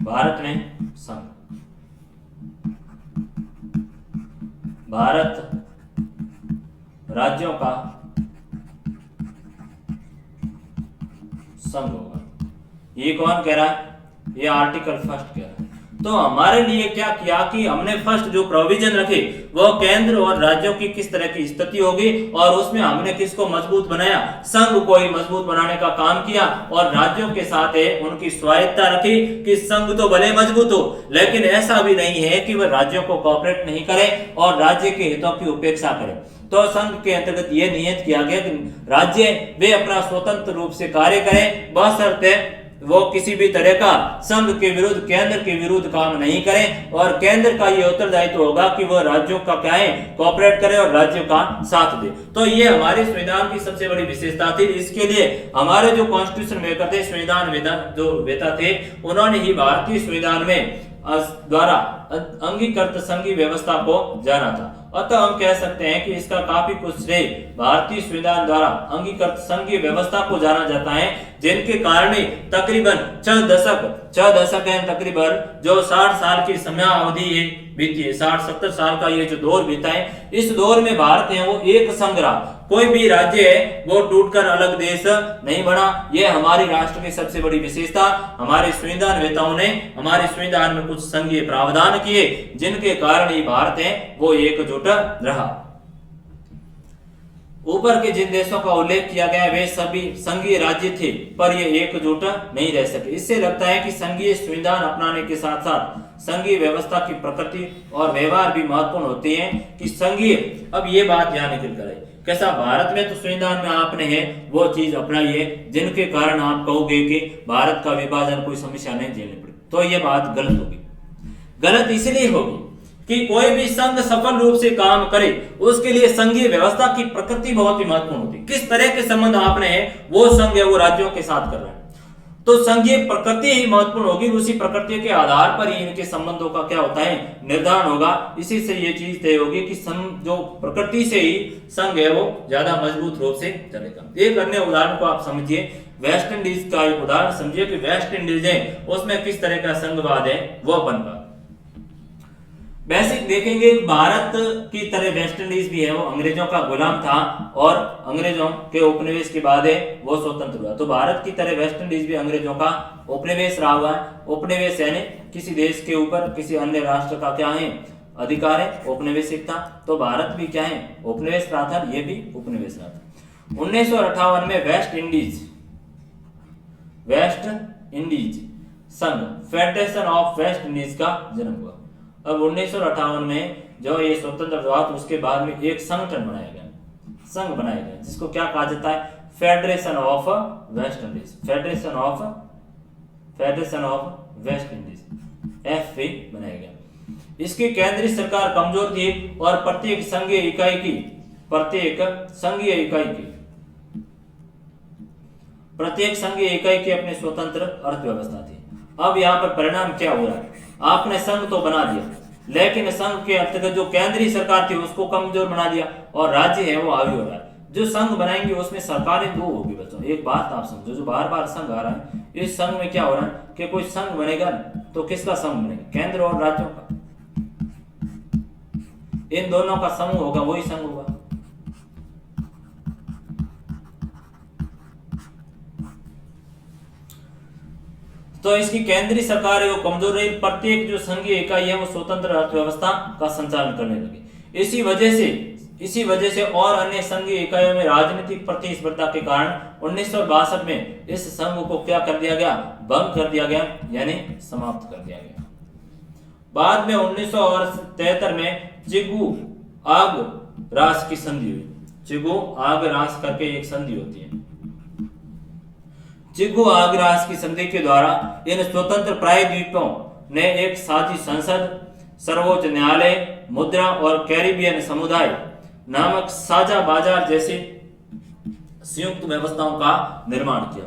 भारत में संघ, भारत राज्यों का संघ होगा। ये कौन कह रहा है? ये आर्टिकल फर्स्ट कह रहा है। तो हमारे लिए क्या किया कि हमने फर्स्ट जो प्रोविजन रखे वो केंद्र और राज्यों की किस तरह की स्थिति होगी, और उसमें हमने किसको मजबूत बनाया, संघ को ही मजबूत बनाने का काम किया, और राज्यों के साथ उनकी स्वायत्ता रखी कि संघ तो भले मजबूत हो लेकिन ऐसा भी नहीं है कि वह राज्यों को कोऑपरेट नहीं करे और राज्य के हितों की उपेक्षा करे। तो संघ के अंतर्गत यह नियत किया गया कि राज्य वे अपना स्वतंत्र रूप से कार्य करें, बशर्ते वो किसी भी तरह का संघ के विरुद्ध, केंद्र के विरुद्ध काम नहीं करें, और केंद्र का ये उत्तरदायित्व होगा कि वह राज्यों का क्या है, कोऑपरेट करे और राज्यों का साथ दे। तो ये हमारे संविधान की सबसे बड़ी विशेषता थी। इसके लिए हमारे जो कॉन्स्टिट्यूशन मेकर थे, संविधान जो वेता थे, उन्होंने ही भारतीय संविधान में द्वारा अंगीकृत संघीय व्यवस्था को जाना था। अतः हम कह सकते हैं कि इसका काफी कुछ श्रेय भारतीय संविधान द्वारा अंगीकृत संघीय व्यवस्था को जाना जाता है, जिनके कारण तकरीबन 6 दशक है, तकरीबन जो 60 साल की समय अवधि है बीती है, 60-70 साल का ये जो दौर बीता है, इस दौर में भारत है वो एक संघ रहा। कोई भी राज्य है वो टूटकर अलग देश नहीं बना। ये हमारी राष्ट्र की सबसे बड़ी विशेषता। हमारे संविधान वेताओं ने हमारे संविधान में कुछ संघीय प्रावधान किए जिनके कारण ये भारत है वो एकजुट रहा। ऊपर के जिन देशों का उल्लेख किया गया वे सभी संघीय राज्य थे, पर ये एकजुट नहीं रह सके। इससे लगता है कि संघीय संविधान अपनाने के साथ साथ संघीय व्यवस्था की प्रकृति और व्यवहार भी महत्वपूर्ण होते हैं कि संघीय, अब ये बात ध्यान निकल कर आई, कैसा भारत में तो संविधान में आपने है वो चीज अपनाई है जिनके कारण आप कहोगे कि भारत का विभाजन कोई समस्या नहीं झेलनी पड़ी, तो ये बात गलत होगी। गलत इसलिए होगी कि कोई भी संघ सफल रूप से काम करे उसके लिए संघीय व्यवस्था की प्रकृति बहुत ही महत्वपूर्ण होती है। किस तरह के संबंध आपने है वो संघ है वो राज्यों के साथ कर रहा है, तो संघीय प्रकृति ही महत्वपूर्ण होगी। उसी प्रकृति के आधार पर ही इनके संबंधों का क्या होता है, निर्धारण होगा। इसी से ये चीज तय होगी कि जो प्रकृति से ही संघ है वो ज्यादा मजबूत रूप से चलेगा। एक अन्य उदाहरण को आप समझिए, वेस्ट इंडीज का एक उदाहरण समझिए कि वेस्ट इंडीज है उसमें किस तरह का संघवाद है वो बनता। बेसिक देखेंगे, भारत की तरह वेस्ट इंडीज भी है वो अंग्रेजों का गुलाम था और अंग्रेजों के उपनिवेश के बाद है वो स्वतंत्र हुआ। तो भारत की तरह वेस्ट इंडीज भी अंग्रेजों का उपनिवेश रहा हुआ है। उपनिवेश यानी किसी देश के ऊपर किसी अन्य राष्ट्र का क्या है, अधिकार है, उपनिवेशिक था। तो भारत भी क्या है, उपनिवेश रहा था, ये भी उपनिवेश रहा था। 1958 में वेस्ट इंडीज संघ, फेडरेशन ऑफ वेस्ट इंडीज का जन्म हुआ। अब 1958 में जो ये स्वतंत्र हुआ तो उसके बाद में एक संगठन बनाया गया, संघ बनाया गया, जिसको क्या कहा जाता है, federation of West Indies, federation of West Indies, FA बनाया गया। इसकी केंद्रीय सरकार कमजोर थी और प्रत्येक संघीय इकाई की अपनी स्वतंत्र अर्थव्यवस्था थी। अब यहाँ पर परिणाम क्या हो रहा है, आपने संघ तो बना दिया लेकिन संघ के अंतर्गत जो केंद्रीय सरकार थी उसको कमजोर बना दिया और राज्य है वो हावी हो रहा है। जो संघ बनाएंगे उसमें सरकारें दो होगी बच्चों। एक बात आप समझो, जो बार बार संघ आ रहा है, इस संघ में क्या हो रहा है कि कोई संघ बनेगा तो किसका संघ बनेगा, केंद्र और राज्यों का, इन दोनों का समूह होगा वही संघ होगा। तो इसकी केंद्रीय सरकार है वो कमजोर रही, प्रत्येक जो संघीय इकाई है वो स्वतंत्र अर्थव्यवस्था का संचालन करने लगी। इसी वजह से और अन्य संघीय इकाइयों में राजनीतिक प्रतिस्पर्धा के कारण 1962 में इस संघ को क्या कर दिया गया, भंग कर दिया गया, यानी समाप्त कर दिया गया। बाद में 1973 में चिगु आग रास की संधि हुई। चिगु आग रास करके एक संधि होती है। चिगु आगरास की संधि के द्वारा इन स्वतंत्र प्रायद्वीपों ने एक साझी संसद, सर्वोच्च न्यायालय, मुद्रा और कैरिबियन समुदाय नामक साझा बाजार जैसी संयुक्त व्यवस्थाओं का निर्माण किया।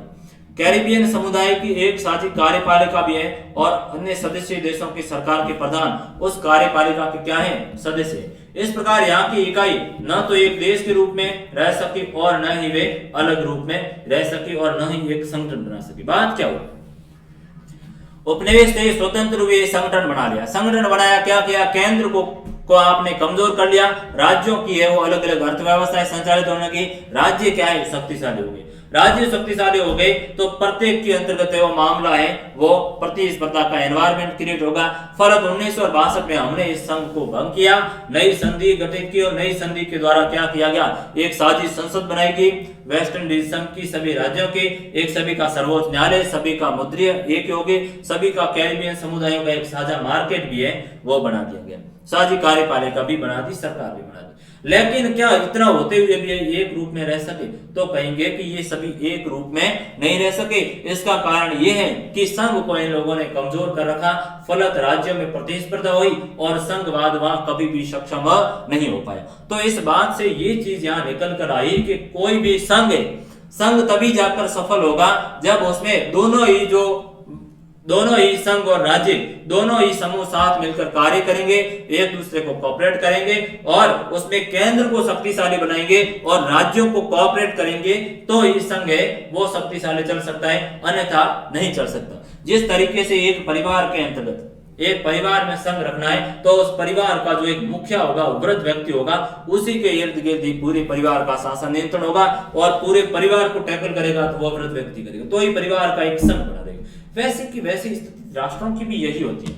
कैरिबियन समुदाय की एक साझी कार्यपालिका भी है और अन्य सदस्य देशों की सरकार के प्रधान उस कार्यपालिका के क्या है, सदस्य। इस प्रकार यहाँ की इकाई न तो एक देश के रूप में रह सकी और न ही वे अलग रूप में रह सकी और न ही एक संगठन बना सकी। बात क्या हुई, उपनिवेश से स्वतंत्र हुए संगठन बना लिया। संगठन बनाया, क्या किया, केंद्र को आपने कमजोर कर लिया, राज्यों की है वो अलग अलग अर्थव्यवस्थाएं संचालित होने की, राज्य क्या है शक्तिशाली हो गए। राज्य शक्तिशाली हो गए तो प्रत्येक के अंतर्गत वो मामला है वो प्रतिस्पर्धा का एनवायरमेंट क्रिएट होगा। फरक 1962 में हमने इस संघ को भंग किया, नई संधि गठित की और नई संधि के द्वारा क्या किया गया, एक साझी संसद बनाई गई वेस्ट इंडीज संघ की सभी राज्यों के, एक सभी का सर्वोच्च न्यायालय, सभी का मुद्रीय एक होगे, सभी का कैरिबियन समुदायों का एक साझा मार्केट भी है वो बना दिया गया, साझी कार्यपालिका भी बना दी, सरकार भी बना दी। लेकिन क्या इतना होते हुए भी एक रूप में रह सके, तो कहेंगे कि ये सभी एक रूप में नहीं रह सके। इसका कारण ये है कि संघ को इन लोगों ने कमजोर कर रखा, फलत राज्यों में प्रतिस्पर्धा हुई और संघवाद वहां कभी भी सक्षम नहीं हो पाया। तो इस बात से ये चीज यहाँ निकल कर आई कि कोई भी संघ तभी जाकर सफल होगा जब उसमें दोनों ही संघ और राज्य दोनों ही समूह साथ मिलकर कार्य करेंगे, एक दूसरे को कोऑपरेट करेंगे और उसमें केंद्र को शक्तिशाली बनाएंगे और राज्यों को कोऑपरेट करेंगे, तो ही संघ है वो शक्तिशाली चल सकता है, अन्यथा नहीं चल सकता। जिस तरीके से एक परिवार के अंतर्गत एक परिवार में संघ रखना है तो उस परिवार का जो एक मुखिया होगा, वृद्ध व्यक्ति होगा, उसी के इर्द गिर्द ही पूरे परिवार का शासन नियंत्रण होगा और पूरे परिवार को टैकल करेगा तो वो वृद्ध व्यक्ति करेगा, तो ही परिवार का एक संघ बना रहेगा। वैसे की वैसी स्थिति राष्ट्रों की भी यही होती है,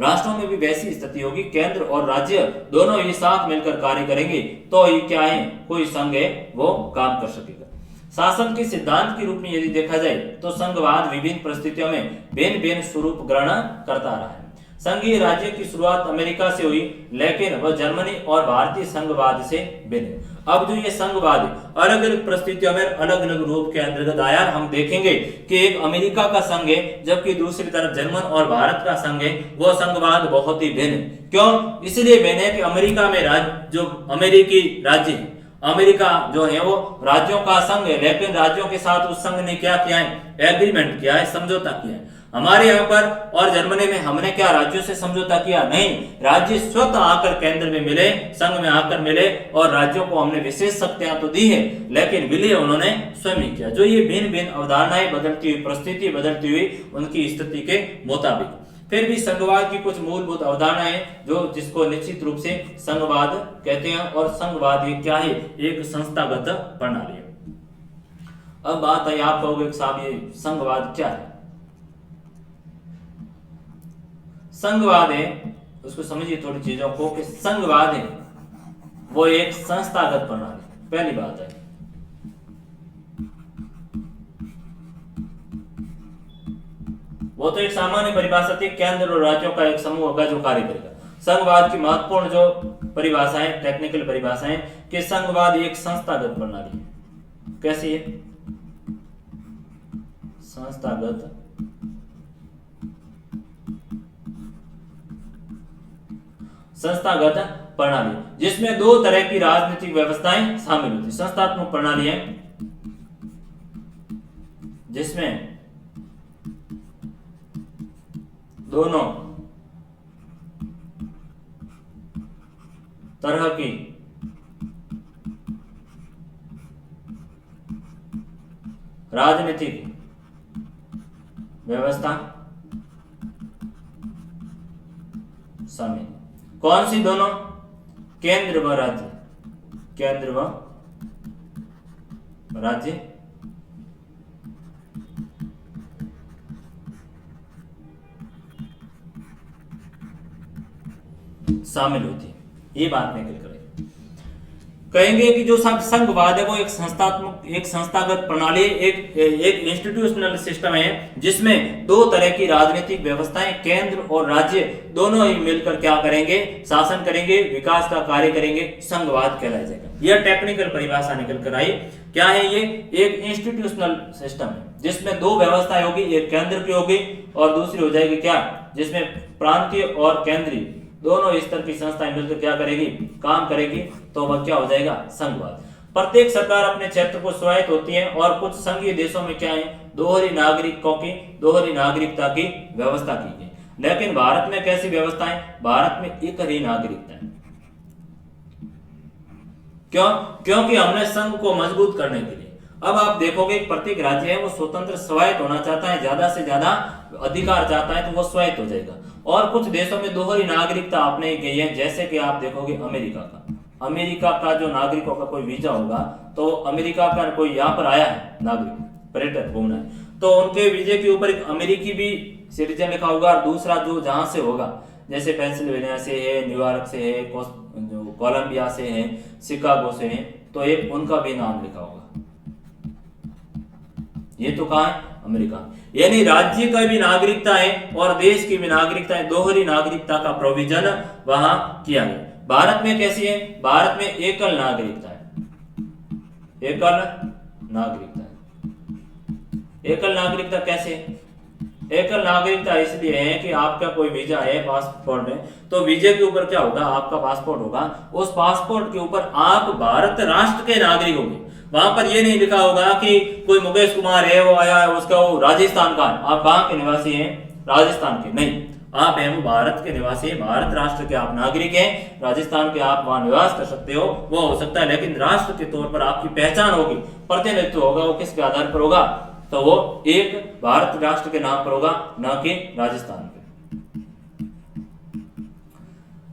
राष्ट्रों में भी वैसी स्थिति होगी, केंद्र और राज्य दोनों ही साथ मिलकर कार्य करेंगे तो ही क्या है कोई संघ है वो काम कर सकेगा। शासन के सिद्धांत के रूप में यदि देखा जाए तो संघवाद विभिन्न परिस्थितियों में भिन्न स्वरूप ग्रहण करता रहा है। संघीय राज्य की शुरुआत अमेरिका से हुई, लेकिन वह जर्मनी और भारतीय संघवाद से भिन्न। अब जो ये संघवाद अलग अलग परिस्थितियों में अलग अलग रूप के अंतर्गत आया, हम देखेंगे कि एक अमेरिका का संघ है जबकि दूसरी तरफ जर्मन और भारत का संघ है, वो संघवाद बहुत ही भिन्न। क्यों? इसलिए भिन्न है कि अमेरिका में जो अमेरिकी राज्य है, अमेरिका जो है वो राज्यों का संघ है, लेकिन राज्यों के साथ उस संघ ने क्या किया है, एग्रीमेंट किया है, समझौता किया है। हमारे यहाँ पर और जर्मनी में हमने क्या राज्यों से समझौता किया? नहीं, राज्य स्वतः आकर केंद्र में मिले, संघ में आकर मिले और राज्यों को हमने विशेष शक्तियां तो दी है, लेकिन विलय उन्होंने स्वयं ही किया। जो ये भिन्न भिन्न अवधारणाएं बदलती हुई, परिस्थिति बदलती हुई उनकी स्थिति के मुताबिक, फिर भी संघवाद की कुछ मूलभूत अवधारणाएं जो जिसको निश्चित रूप से संघवाद कहते हैं। और संघवाद ये क्या है? एक संस्थागत प्रणाली है। अब बात है, आप कहोगे साहब ये संघवाद क्या है? संघवाद है, उसको समझिए थोड़ी चीजों को, कि संघवाद है वो एक संस्थागत प्रणाली। पहली बात है, वो तो एक सामान्य परिभाषा थी, केंद्र और राज्यों का एक समूह होगा जो कार्य करेगा। संघवाद की महत्वपूर्ण जो परिभाषाएं, टेक्निकल परिभाषाएं, कि संघवाद एक संस्थागत प्रणाली है। कैसी है? संस्थागत प्रणाली, जिसमें दो तरह की राजनीतिक व्यवस्थाएं शामिल होती। संस्थात्मक प्रणाली है जिसमें दोनों तरह की राजनीतिक व्यवस्था शामिल। कौन सी दोनों? केंद्र व राज्य, केंद्र व राज्य शामिल होती है। ये बात निकल कर कहेंगे कि जो संघवाद है वो एक संस्थागत प्रणाली, एक इंस्टीट्यूशनल सिस्टम है जिसमें दो तरह की राजनीतिक व्यवस्थाएं, केंद्र और राज्य दोनों ही मिलकर क्या करेंगे? शासन करेंगे, विकास का कार्य करेंगे, संघवाद कहलाया जाएगा। यह टेक्निकल परिभाषा निकल कर आई। क्या है ये? एक इंस्टीट्यूशनल सिस्टम है जिसमें दो व्यवस्थाएं होगी, एक केंद्र की होगी और दूसरी हो जाएगी क्या? जिसमें प्रांतीय और केंद्रीय दोनों स्तर की संस्थाएं मिलकर क्या करेगी? काम करेगी, तो वह क्या हो जाएगा? संघवाद। प्रत्येक सरकार अपने क्षेत्र को स्वायत्त होती है और कुछ संघीय देशों में क्या है? दोहरी नागरिकता की व्यवस्था की गई। लेकिन भारत में कैसी व्यवस्था है? भारत में एक ही नागरिकता है। क्यों? क्योंकि हमने संघ को मजबूत करने के लिए। अब आप देखोगे प्रत्येक राज्य है वो स्वतंत्र स्वायत्त होना चाहता है, ज्यादा से ज्यादा अधिकार चाहता है तो वो स्वायत्त हो जाएगा। और कुछ देशों में दोहरी नागरिकता अपनाई गई है, जैसे कि आप देखोगे अमेरिका का। अमेरिका का जो नागरिकों का कोई वीजा होगा, तो अमेरिका का कोई यहाँ पर आया है नागरिक, पर्यटक घूमना है, तो उनके वीजे के ऊपर एक अमेरिकी भी सिटीजन लिखा होगा, और दूसरा जो जहां से होगा, जैसे पेंसिल्वेनिया से है, न्यूयॉर्क से है, जो कोलंबिया से है, शिकागो से है, तो एक उनका भी नाम लिखा होगा। ये तो कहा है अमेरिका, यानी राज्य का भी नागरिकता है और देश की भी नागरिकता है, दोहरी नागरिकता का प्रोविजन वहां किया गया। भारत में कैसी है? भारत में एकल नागरिकता है, एकल नागरिकता है। एकल नागरिकता कैसे? एकल नागरिकता इसलिए है कि आपका कोई वीजा है, पासपोर्ट है, तो वीजे के ऊपर क्या होगा? आपका पासपोर्ट होगा, उस पासपोर्ट के ऊपर आप भारत राष्ट्र के नागरिक होंगे। वहां पर ये नहीं लिखा होगा कि कोई मुकेश कुमार है, वो आया है, उसका वो राजस्थान का है, आप कहां के निवासी हैं? राजस्थान के नहीं, आप हैं वो भारत के निवासी, भारत राष्ट्र के आप नागरिक हैं, राजस्थान के आप वहां निवास कर सकते हो, वो हो सकता है, लेकिन राष्ट्र के तौर पर आपकी पहचान होगी, प्रतिनिधित्व होगा, वो किसके आधार पर होगा? तो वो एक भारत राष्ट्र के नाम पर होगा, न कि राजस्थान के।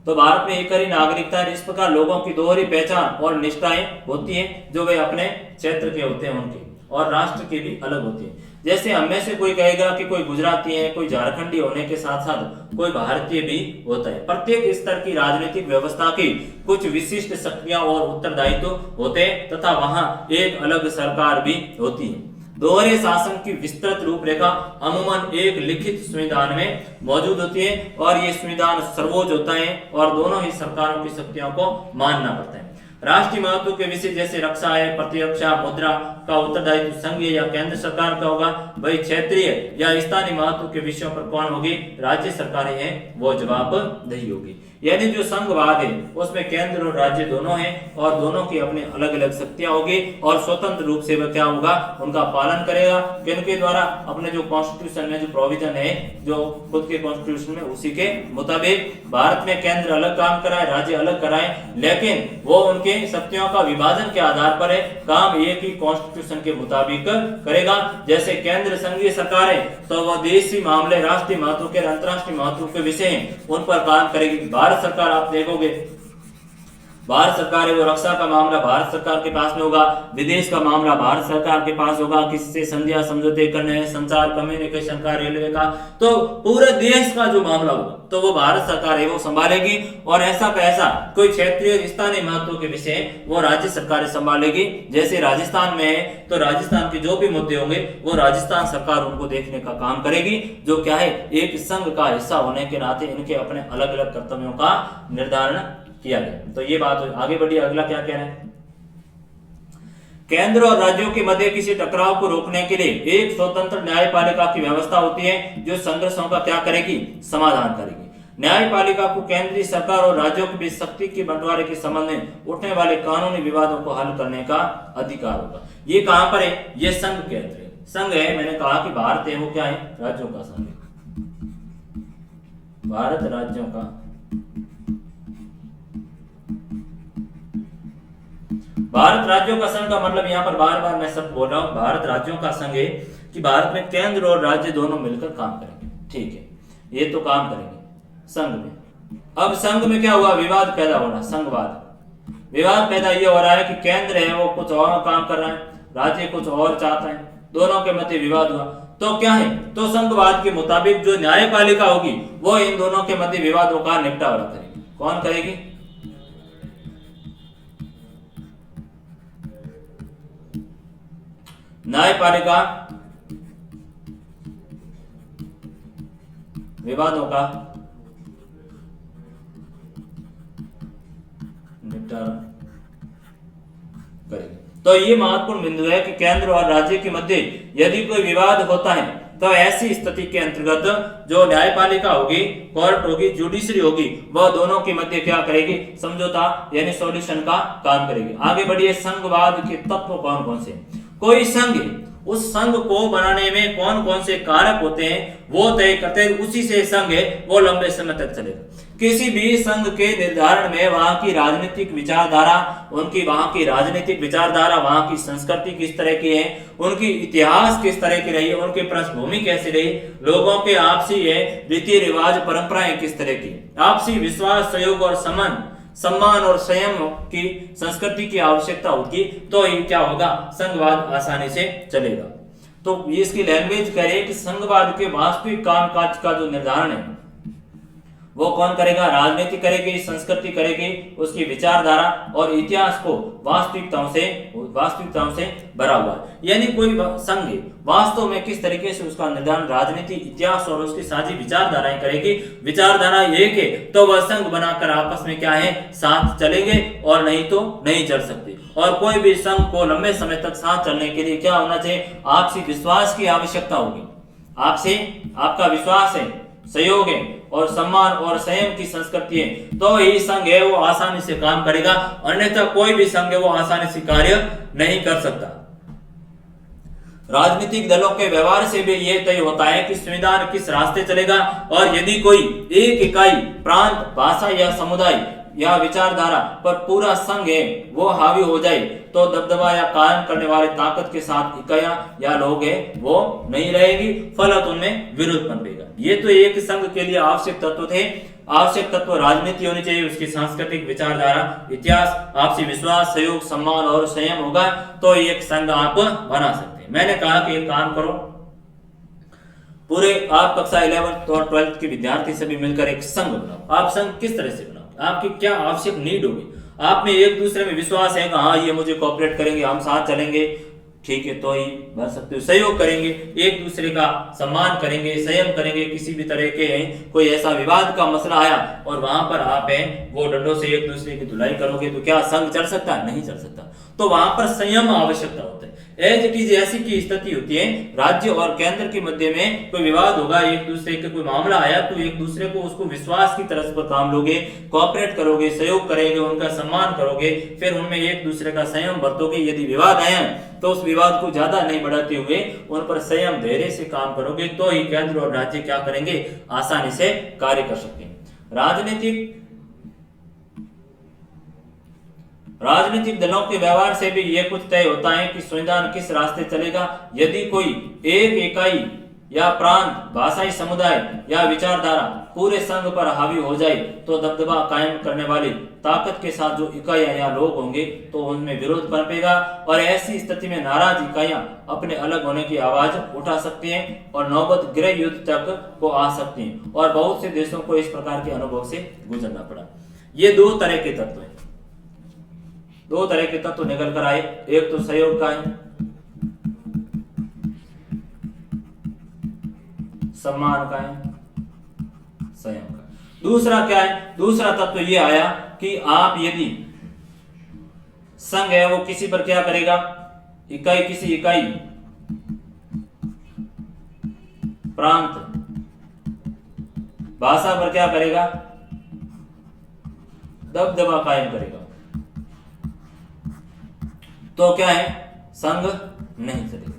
तो भारत में एक ही नागरिकता है। इस प्रकार लोगों की दोहरी पहचान और निष्ठाएं होती है, जो वे अपने क्षेत्र के होते हैं उनके, और राष्ट्र की भी अलग होती है। जैसे हम में से कोई कहेगा कि कोई गुजराती है, कोई झारखंडी होने के साथ साथ कोई भारतीय भी होता है। प्रत्येक स्तर की राजनीतिक व्यवस्था की कुछ विशिष्ट शक्तियां और उत्तरदायित्व होते हैं, तथा वहां एक अलग सरकार भी होती है। दोहरे शासन की विस्तृत रूपरेखा अमूमन एक लिखित संविधान में मौजूद होती है, और ये संविधान सर्वोच्च होता है, और दोनों ही सरकारों की शक्तियों को मानना पड़ता है। राष्ट्रीय महत्व के विषय जैसे रक्षा है, प्रतिरक्षा, मुद्रा का उत्तरदायित्व संघीय या केंद्र सरकार का होगा, वही क्षेत्रीय या स्थानीय महत्व के विषयों पर कौन होगी? राज्य सरकारें हैं, वो जवाबदेही होगी। यानी जो संघवाद है उसमें केंद्र और राज्य दोनों हैं, और दोनों की अपनी अलग अलग शक्तियां होगी, और स्वतंत्र रूप से वह क्या होगा? उनका पालन करेगा, किनके द्वारा? अपने जो कॉन्स्टिट्यूशन में जो प्रोविजन है, जो खुद के कॉन्स्टिट्यूशन में, उसी के मुताबिक। भारत में केंद्र अलग काम कराए, राज्य अलग कराए, लेकिन वो उनके शक्तियों का विभाजन के आधार पर है, काम एक ही कॉन्स्टिट्यूशन के मुताबिक करेगा। जैसे केंद्र संघीय सरकार है, तो वह देशी मामले, राष्ट्रीय महत्व के, अंतर्राष्ट्रीय महत्व के विषय हैं, उन पर काम करेगी। भारत सरकार आप देखोगे, भारत सरकार है वो रक्षा का मामला भारत सरकार के पास में होगा, विदेश का मामला भारत सरकार के पास होगा, किससे संधिया समझौते करने हैं, संचार कम्युनिकेशन का, रेलवे का, तो पूरे देश का जो मामला होगा तो वो भारत सरकार है वो संभालेगी। और ऐसा का ऐसा कोई क्षेत्रीय स्थानीय महत्व के विषय वो राज्य सरकारें संभालेगी। जैसे राजस्थान में है तो राजस्थान के जो भी मुद्दे होंगे वो राजस्थान सरकार उनको देखने का काम करेगी, जो क्या है एक संघ का हिस्सा होने के नाते इनके अपने अलग अलग कर्तव्यों का निर्धारण किया गया। तो ये बात आगे बढ़ी, अगला क्या कह रहे हैं? केंद्र और राज्यों के मध्य किसी टकराव को रोकने के लिए एक स्वतंत्र न्यायपालिका की व्यवस्था होती है, जो संघर्षों का क्या करेगी? समाधान करेगी। न्यायपालिका को केंद्रीय सरकार और राज्यों के बीच शक्ति के बंटवारे के संबंध में उठने वाले कानूनी विवादों को हल करने का अधिकार होगा। ये कहां पर है? ये संघ के अंदर है। संघ है, मैंने कहा कि भारत है वो क्या है? राज्यों का संघ है, भारत राज्यों का। भारत राज्यों का संघ का मतलब यहाँ पर बार बार मैं सब बोल रहा हूं, भारत राज्यों का संघ है कि भारत में केंद्र और राज्य दोनों मिलकर काम करेंगे। ठीक है, ये तो काम करेंगे संघ में। अब संघ में क्या हुआ? विवाद पैदा होना, संघवाद। विवाद पैदा ये हो रहा है कि केंद्र है वो कुछ और काम कर रहा है, राज्य कुछ और चाहता है, दोनों के मध्य विवाद हुआ। तो क्या है? तो संघवाद के मुताबिक जो न्यायपालिका होगी वो इन दोनों के मध्य विवादों का निपटारा करेगी। कौन करेगी? न्यायपालिका विवादों का निपटारा करेगी। तो ये महत्वपूर्ण बिंदु है कि केंद्र और राज्य के मध्य यदि कोई विवाद होता है तो ऐसी स्थिति के अंतर्गत जो न्यायपालिका होगी, कोर्ट होगी, जुडिशरी होगी, वह दोनों के मध्य क्या करेगी? समझौता यानी सॉल्यूशन का काम करेगी। आगे बढ़िए, संघवाद के तत्व कौन कौन से? कोई संघ है, उस संघ को बनाने में कौन कौन से कारक होते हैं वो तय करते हैं, उसी से संघ है वो लंबे समय तक चलेगा। किसी भी संघ के निर्धारण में वहां की राजनीतिक विचारधारा, उनकी वहां की राजनीतिक विचारधारा, वहां की संस्कृति किस तरह की है, उनकी इतिहास किस तरह की रही है, उनकी पृष्ठभूमि कैसी रही, लोगों के आपसी रीति रिवाज परंपराएं किस तरह की, आपसी विश्वास, सहयोग और सम्मान और संयम की संस्कृति की आवश्यकता होगी, तो ये क्या होगा, संघवाद आसानी से चलेगा। तो ये इसकी लैंग्वेज कह रही है कि संघवाद के वास्तविक कामकाज का जो निर्धारण है वो कौन करेगा, राजनीति करेगी, संस्कृति करेगी, उसकी विचारधारा और इतिहास को वास्तविकताओं से भरा हुआ है। यानी कोई संघ वास्तव में किस तरीके से उसका निर्धारण राजनीति, इतिहास और उसकी साझी विचारधाराएं करेगी। विचारधारा एक है तो वह संघ बनाकर आपस में क्या है, साथ चलेंगे, और नहीं तो नहीं चल सकते। और कोई भी संघ को लंबे समय तक साथ चलने के लिए क्या होना चाहिए, आपसी विश्वास की आवश्यकता होगी। आपसे आपका विश्वास है, सहयोग है और सम्मान और संयम की संस्कृति है, तो यही संघ है वो आसानी से काम करेगा, अन्यथा कोई भी संघ है वो आसानी से कार्य नहीं कर सकता। राजनीतिक दलों के व्यवहार से भी यह तय होता है कि संविधान किस रास्ते चलेगा, और यदि कोई एक इकाई, प्रांत, भाषा या समुदाय या विचारधारा पर पूरा संघ है वो हावी हो जाए, तो दबदबा या कायम करने वाले ताकत के साथ इकाइयां या लोग हैं वो नहीं रहेगी, फलत उनमें विरोध पनपेगा। ये तो एक संघ के लिए आवश्यक तत्व थे। आवश्यक तत्व राजनीति होनी चाहिए, उसकी सांस्कृतिक विचारधारा, इतिहास, आपसी विश्वास, सहयोग, सम्मान और संयम होगा, तो एक संघ आप बना सकते हैं। मैंने कहा कि एक काम करो, पूरे आप कक्षा 11th और 12th के विद्यार्थी सभी मिलकर एक संघ बनाओ। आप संघ किस तरह से बनाओ, आपकी क्या आवश्यक नीड होगी, आप में एक दूसरे में विश्वास है कि हाँ ये मुझे कोऑपरेट करेंगे, हम साथ चलेंगे, ठीक है, तो ही बन सकते हो। सहयोग करेंगे, एक दूसरे का सम्मान करेंगे, संयम करेंगे, किसी भी तरह के कोई ऐसा विवाद का मसला आया और वहां पर आप हैं वो डंडों से एक दूसरे की धुलाई करोगे, तो क्या संघ चल सकता है, नहीं चल सकता। तो वहां पर संयम आवश्यकता होता है। एज इट इज ऐसी की स्थिति होती है, राज्य और केंद्र के मध्य में कोई विवाद होगा, एक दूसरे के कोई मामला आया, तो एक दूसरे को उसको विश्वास की तरह पर काम लोगे, कोऑपरेट करोगे, सहयोग करेंगे, उनका सम्मान करोगे, फिर उनमें एक दूसरे का संयम बरतोगे। यदि विवाद आया तो उस विवाद को ज्यादा नहीं बढ़ाते हुए उन पर संयम, धैर्य से काम करोगे, तो ही केंद्र और राज्य क्या करेंगे, आसानी से कार्य कर सकते हैं। राजनीतिक दलों के व्यवहार से भी यह कुछ तय होता है कि संविधान किस रास्ते चलेगा। यदि कोई एक इकाई या प्रांत, भाषाई समुदाय या विचारधारा पूरे संघ पर हावी हो जाए, तो दबदबा कायम करने वाली ताकत के साथ जो इकाइयां या लोग होंगे तो उनमें विरोध पनपेगा, और ऐसी स्थिति में नाराज इकाइयां अपने अलग होने की आवाज उठा सकती हैं और नौबत गृह युद्ध तक को आ सकती हैं, और बहुत से देशों को इस प्रकार के अनुभव से गुजरना पड़ा। ये दो तरह के तत्व हैं, दो तरह के तत्व निकल कर आए। एक तो सहयोग का है, सम्मान का है, संयम का। दूसरा क्या है, दूसरा तत्व ये आया कि आप यदि संघ है वो किसी पर क्या करेगा, इकाई, किसी इकाई, प्रांत, भाषा पर क्या करेगा, दबदबा कायम करेगा, तो क्या है, संघ नहीं चलेगा।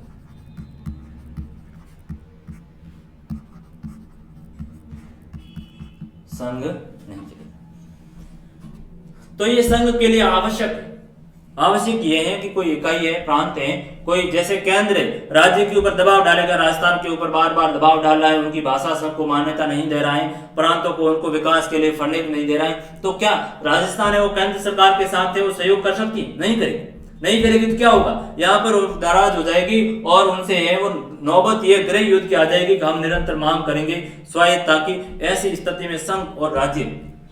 संघ नहीं चलेगा। तो ये संघ के लिए आवश्यक ये है कि कोई इकाई है, प्रांत है, कोई जैसे केंद्र है, राज्य के ऊपर दबाव डालेगा, राजस्थान के ऊपर बार बार दबाव डाल रहा है, उनकी भाषा सबको मान्यता नहीं दे रहा है, प्रांतों को उनको विकास के लिए फंडिंग नहीं दे रहा है, तो क्या राजस्थान है वो केंद्र सरकार के साथ है वो सहयोग कर सकती, नहीं करेगी तो क्या होगा, यहाँ पर नाराज हो जाएगी और उनसे है वो नौबत ये गृह युद्ध की आ जाएगी कि हम निरंतर मांग करेंगे स्वायत्तता की। ऐसी स्थिति में संघ और राज्य,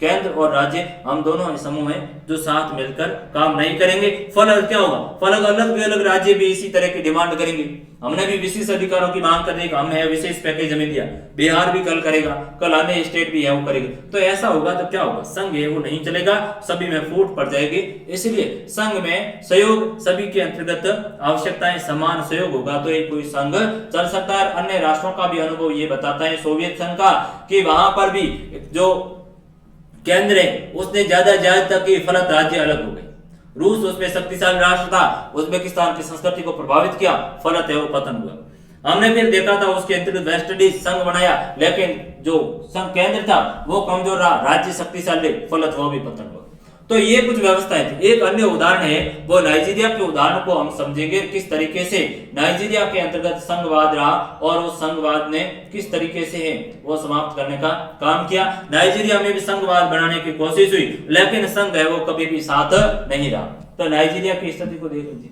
केंद्र और राज्य, हम दोनों समूह हैं जो साथ मिलकर काम नहीं करेंगे। फल क्या होगा, फल अलग राज्य भी इसी तरह की डिमांड करेंगे, हमने भी विशेष अधिकारों की मांग करने का, हमें विशेष पैकेज हमें दिया, बिहार भी कल करेगा, कल अन्य स्टेट भी है वो करेगा। तो ऐसा होगा तो क्या होगा, संघ है वो नहीं चलेगा, सभी में फूट पड़ जाएगी। इसलिए संघ में सहयोग, सभी के अंतर्गत आवश्यकताएं समान सहयोग होगा तो एक कोई संघ चल सकता है। अन्य राष्ट्रों का भी अनुभव ये बताता है, सोवियत संघ का, कि वहां पर भी जो केंद्र है उसने ज्यादा की, फलत राज्य अलग हो गए। रूस उसमें शक्तिशाली राष्ट्र था, उज्बेकिस्तान की संस्कृति को प्रभावित किया, फलत है वो पतन हुआ। हमने फिर देखा था उसके अंतर्गत वेस्ट इंडीज संघ बनाया, लेकिन जो संघ केंद्र था वो कमजोर रहा, राज्य शक्तिशाली, फलत वो भी पतन हुआ। तो ये कुछ व्यवस्थाएं थी। एक अन्य उदाहरण है वो नाइजीरिया के उदाहरण को हम समझेंगे किस तरीके से नाइजीरिया के अंतर्गत संघवाद रहा और उस संघवाद ने किस तरीके से है वो समाप्त करने का काम किया। नाइजीरिया में भी संघवाद बनाने की कोशिश हुई लेकिन संघ है वो कभी भी साथ नहीं रहा। तो नाइजीरिया की स्थिति को देख लीजिए।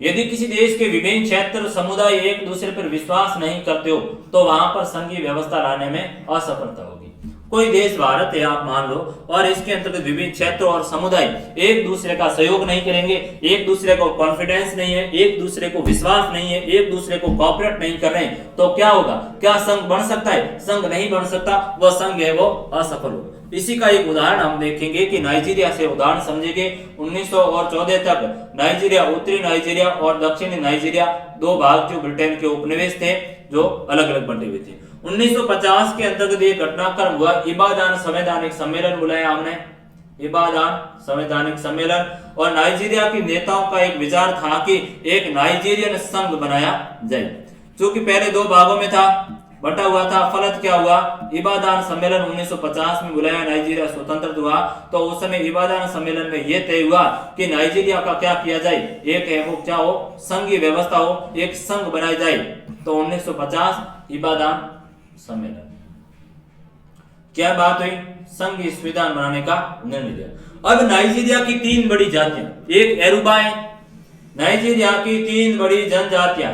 यदि किसी देश के विभिन्न क्षेत्र समुदाय एक दूसरे पर विश्वास नहीं करते हो तो वहां पर संघीय व्यवस्था लाने में असफलता होगी। कोई देश भारत है आप मान लो और इसके अंतर्गत विभिन्न क्षेत्र और समुदाय एक दूसरे का सहयोग नहीं करेंगे, एक दूसरे को कॉन्फिडेंस नहीं है, एक दूसरे को विश्वास नहीं है, एक दूसरे को कोऑपरेट नहीं कर रहे हैं तो क्या होगा? क्या संघ बन सकता है? संघ नहीं बन सकता, वह संघ है वो असफल होगा। इसी का एक उदाहरण हम देखेंगे कि नाइजीरिया से उदाहरण समझेंगे। 1914 तक नाइजीरिया, उत्तरी नाइजीरिया और दक्षिणी नाइजीरिया दो भाग जो ब्रिटेन के उपनिवेश थे जो अलग अलग बंटे हुए थे। 1950 के अंतर्गत एक घटनाक्रम हुआ, इबादान संवैधानिक सम्मेलन बुलाया हमने, इबादान संवैधानिक सम्मेलन, और नाइजीरिया के नेताओं का एक विचार था कि एक नाइजीरियन संघ बनाया जाए। क्योंकि पहले दो भागों में था, बटा हुआ था। फलत क्या हुआ? इबादान सम्मेलन 1950 में बुलाया, नाइजीरिया स्वतंत्र हुआ। तो उस समय इबादान सम्मेलन में यह तय हुआ कि नाइजीरिया का क्या किया जाए, एक है वो क्या हो, संघीय व्यवस्था हो, एक संघ बनाया जाए। तो 1950 इबादान सम्मेलन क्या बात हुई? संघीय संविधान बनाने का निर्णय लिया। अब नाइजीरिया की तीन बड़ी जातियां, एक एरुबा है, नाइजीरिया की तीन बड़ी जनजातियां,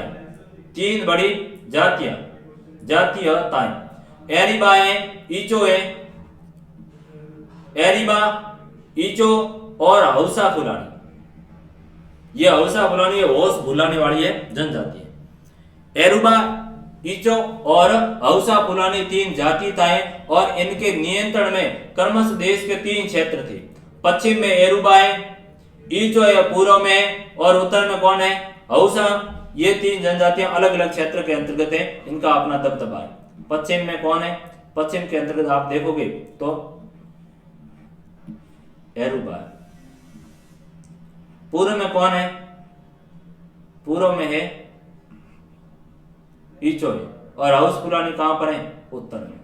तीन बड़ी जातियां, जातीयताएं, एरिबा है, इचो है, एरिबा, इचो और हौसा फुलानी। ये हौसा फुलानी होश भुलाने वाली है जनजाति है। एरुबा, इचो और हौसा फुलानी तीन जातीयताएं और इनके नियंत्रण में क्रमश देश के तीन क्षेत्र थे। पश्चिम में एरुबा है, इचो है पूर्व में और उत्तर में कौन है? हौसा। ये तीन जनजातियां अलग अलग क्षेत्र के अंतर्गत है, इनका अपना दबदबा है। पश्चिम में कौन है? पश्चिम के अंतर्गत आप देखोगे तो एरुबा है। पूर्व में कौन है? पूर्व में है इचो है और हाउस फुलानी कहां पर है? उत्तर में।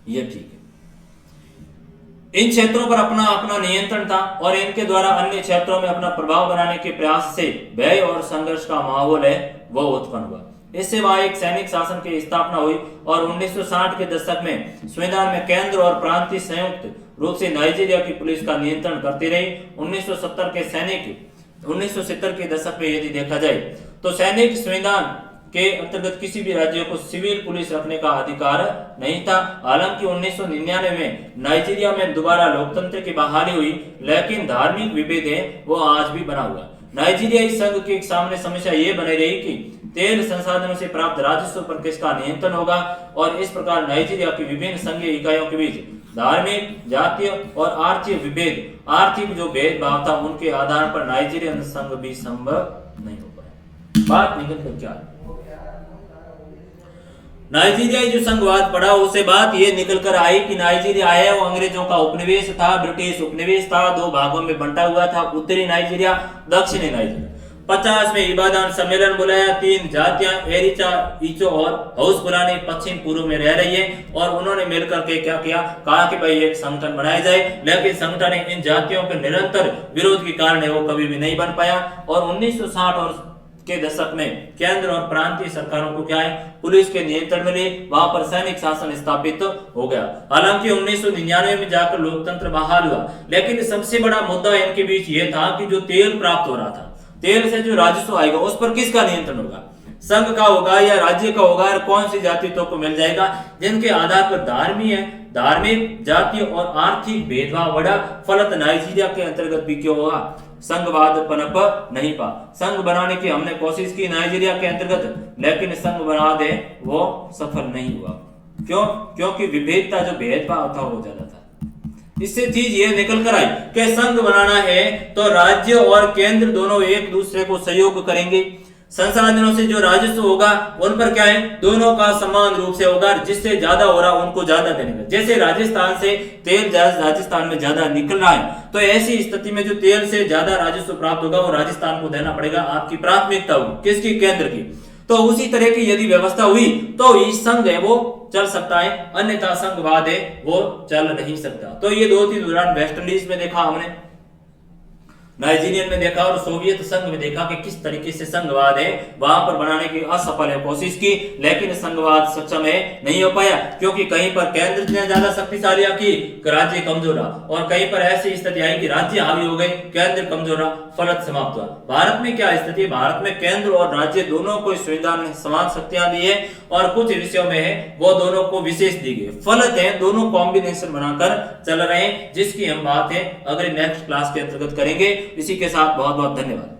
ये ठीक है। इन क्षेत्रों पर अपना अपना नियंत्रण था और इनके द्वारा अन्य क्षेत्रों में अपना प्रभाव बनाने के प्रयास से भय और संघर्ष का माहौल है वो उत्पन्न हुआ। इससे वहां एक सैनिक शासन की स्थापना हुई और 1960 के दशक में संविधान में केंद्र और प्रांतीय संयुक्त रूप से नाइजीरिया की पुलिस का नियंत्रण करती रही। 1970 के दशक में यदि देखा जाए तो सैनिक संविधान के अंतर्गत किसी भी राज्य को सिविल पुलिस रखने का अधिकार नहीं था। हालांकि 1999 में नाइजीरिया में दोबारा लोकतंत्र की बहाली हुई लेकिन धार्मिक विभेद है वो आज भी बना हुआ। नाइजीरियाई संघ के सामने समस्या ये बनी रही कि तेल संसाधनों से प्राप्त राजस्व पर किसका नियंत्रण होगा और इस प्रकार नाइजीरिया की विभिन्न संघीय इकाइयों के बीच धार्मिक, जातीय और आर्थिक विभेद, आर्थिक जो भेदभाव था उनके आधार पर नाइजीरियन संघ भी संभव नहीं हो पाया। बात निकल कर क्या? नाइजीरियाई जो संघवाद पड़ा उसे बात ये निकल कर आई कि नाइजीरिया है वो अंग्रेजों का उपनिवेश था, ब्रिटिश उपनिवेश था, दो भागों में बंटा हुआ था, उत्तरी नाइजीरिया, दक्षिणी नाइजीरिया। 50 में इबादान सम्मेलन बुलाया, तीन जातियां एरिचा, इचो और हौस फुलानी पश्चिम पूर्व में रह रही है और उन्होंने मिलकर के क्या किया, कहा कि भाई एक संगठन बनाया जाए। लेकिन संगठन इन जातियों के निरंतर विरोध के कारण वो कभी भी नहीं बन पाया और 1960 और के दशक में केंद्र और प्रांतीय सरकारों को क्या है, पुलिस के नियंत्रण में लिए वहां पर सैनिक शासन स्थापित हो गया। हालांकि 1999 में जाकर लोकतंत्र बहाल हुआ लेकिन सबसे बड़ा मुद्दा इनके बीच ये था कि जो तेल प्राप्त हो रहा था, तेल से जो राजस्व आएगा उस पर किसका नियंत्रण होगा? संघ का होगा या राज्य का होगा और कौन सी जातियों को मिल जाएगा? जिनके आधार पर धार्मिक, जातीय और आर्थिक भेदभाव बढ़ा। फलत नाइजीरिया के अंतर्गत भी क्यों होगा? संघवाद पनप नहीं पा। संघ बनाने की हमने कोशिश की नाइजीरिया के अंतर्गत लेकिन संघ बना दे वो सफल नहीं हुआ। क्यों? क्योंकि विभेदता जो भेदभाव था वो ज्यादा था। इससे चीज ये निकल कर आई कि संघ बनाना है तो राज्य और केंद्र दोनों एक दूसरे को सहयोग करेंगे। संसाधनों से जो राजस्व होगा उन पर क्या है, दोनों का समान रूप से होगा। जिससे ज्यादा हो रहा उनको ज्यादा देने का। जैसे राजस्थान से तेल राजस्थान में ज्यादा निकल रहा है तो ऐसी स्थिति में जो तेल से ज्यादा राजस्व प्राप्त होगा वो राजस्थान को देना पड़ेगा। आपकी प्राथमिकता होगी किसकी? केंद्र की। तो उसी तरह की यदि व्यवस्था हुई तो इस संघ है वो चल सकता है, अन्यथा संघवाद है वो चल नहीं सकता। तो ये 2-3 उदाहरण वेस्ट इंडीज में देखा हमने, नाइजीरियन में देखा और सोवियत संघ में देखा कि किस तरीके से संघवाद है वहां पर बनाने की असफल है कोशिश की, लेकिन संघवाद सक्षम है नहीं हो पाया, क्योंकि कहीं पर केंद्र ने ज्यादा शक्तिशाली की, राज्य कमजोर रहा, और कहीं पर ऐसी स्थिति आई कि राज्य हावी हो गए, केंद्र कमजोर रहा, फलत समाप्त हुआ। भारत में क्या स्थिति है? भारत में केंद्र और राज्य दोनों को संविधान ने समान शक्तियां दी है और कुछ विषयों में है वो दोनों को विशेष दी गई, फलत है दोनों कॉम्बिनेशन बनाकर चल रहे हैं, जिसकी हम बात है अगले नेक्स्ट क्लास के अंतर्गत करेंगे। इसी के साथ बहुत बहुत धन्यवाद।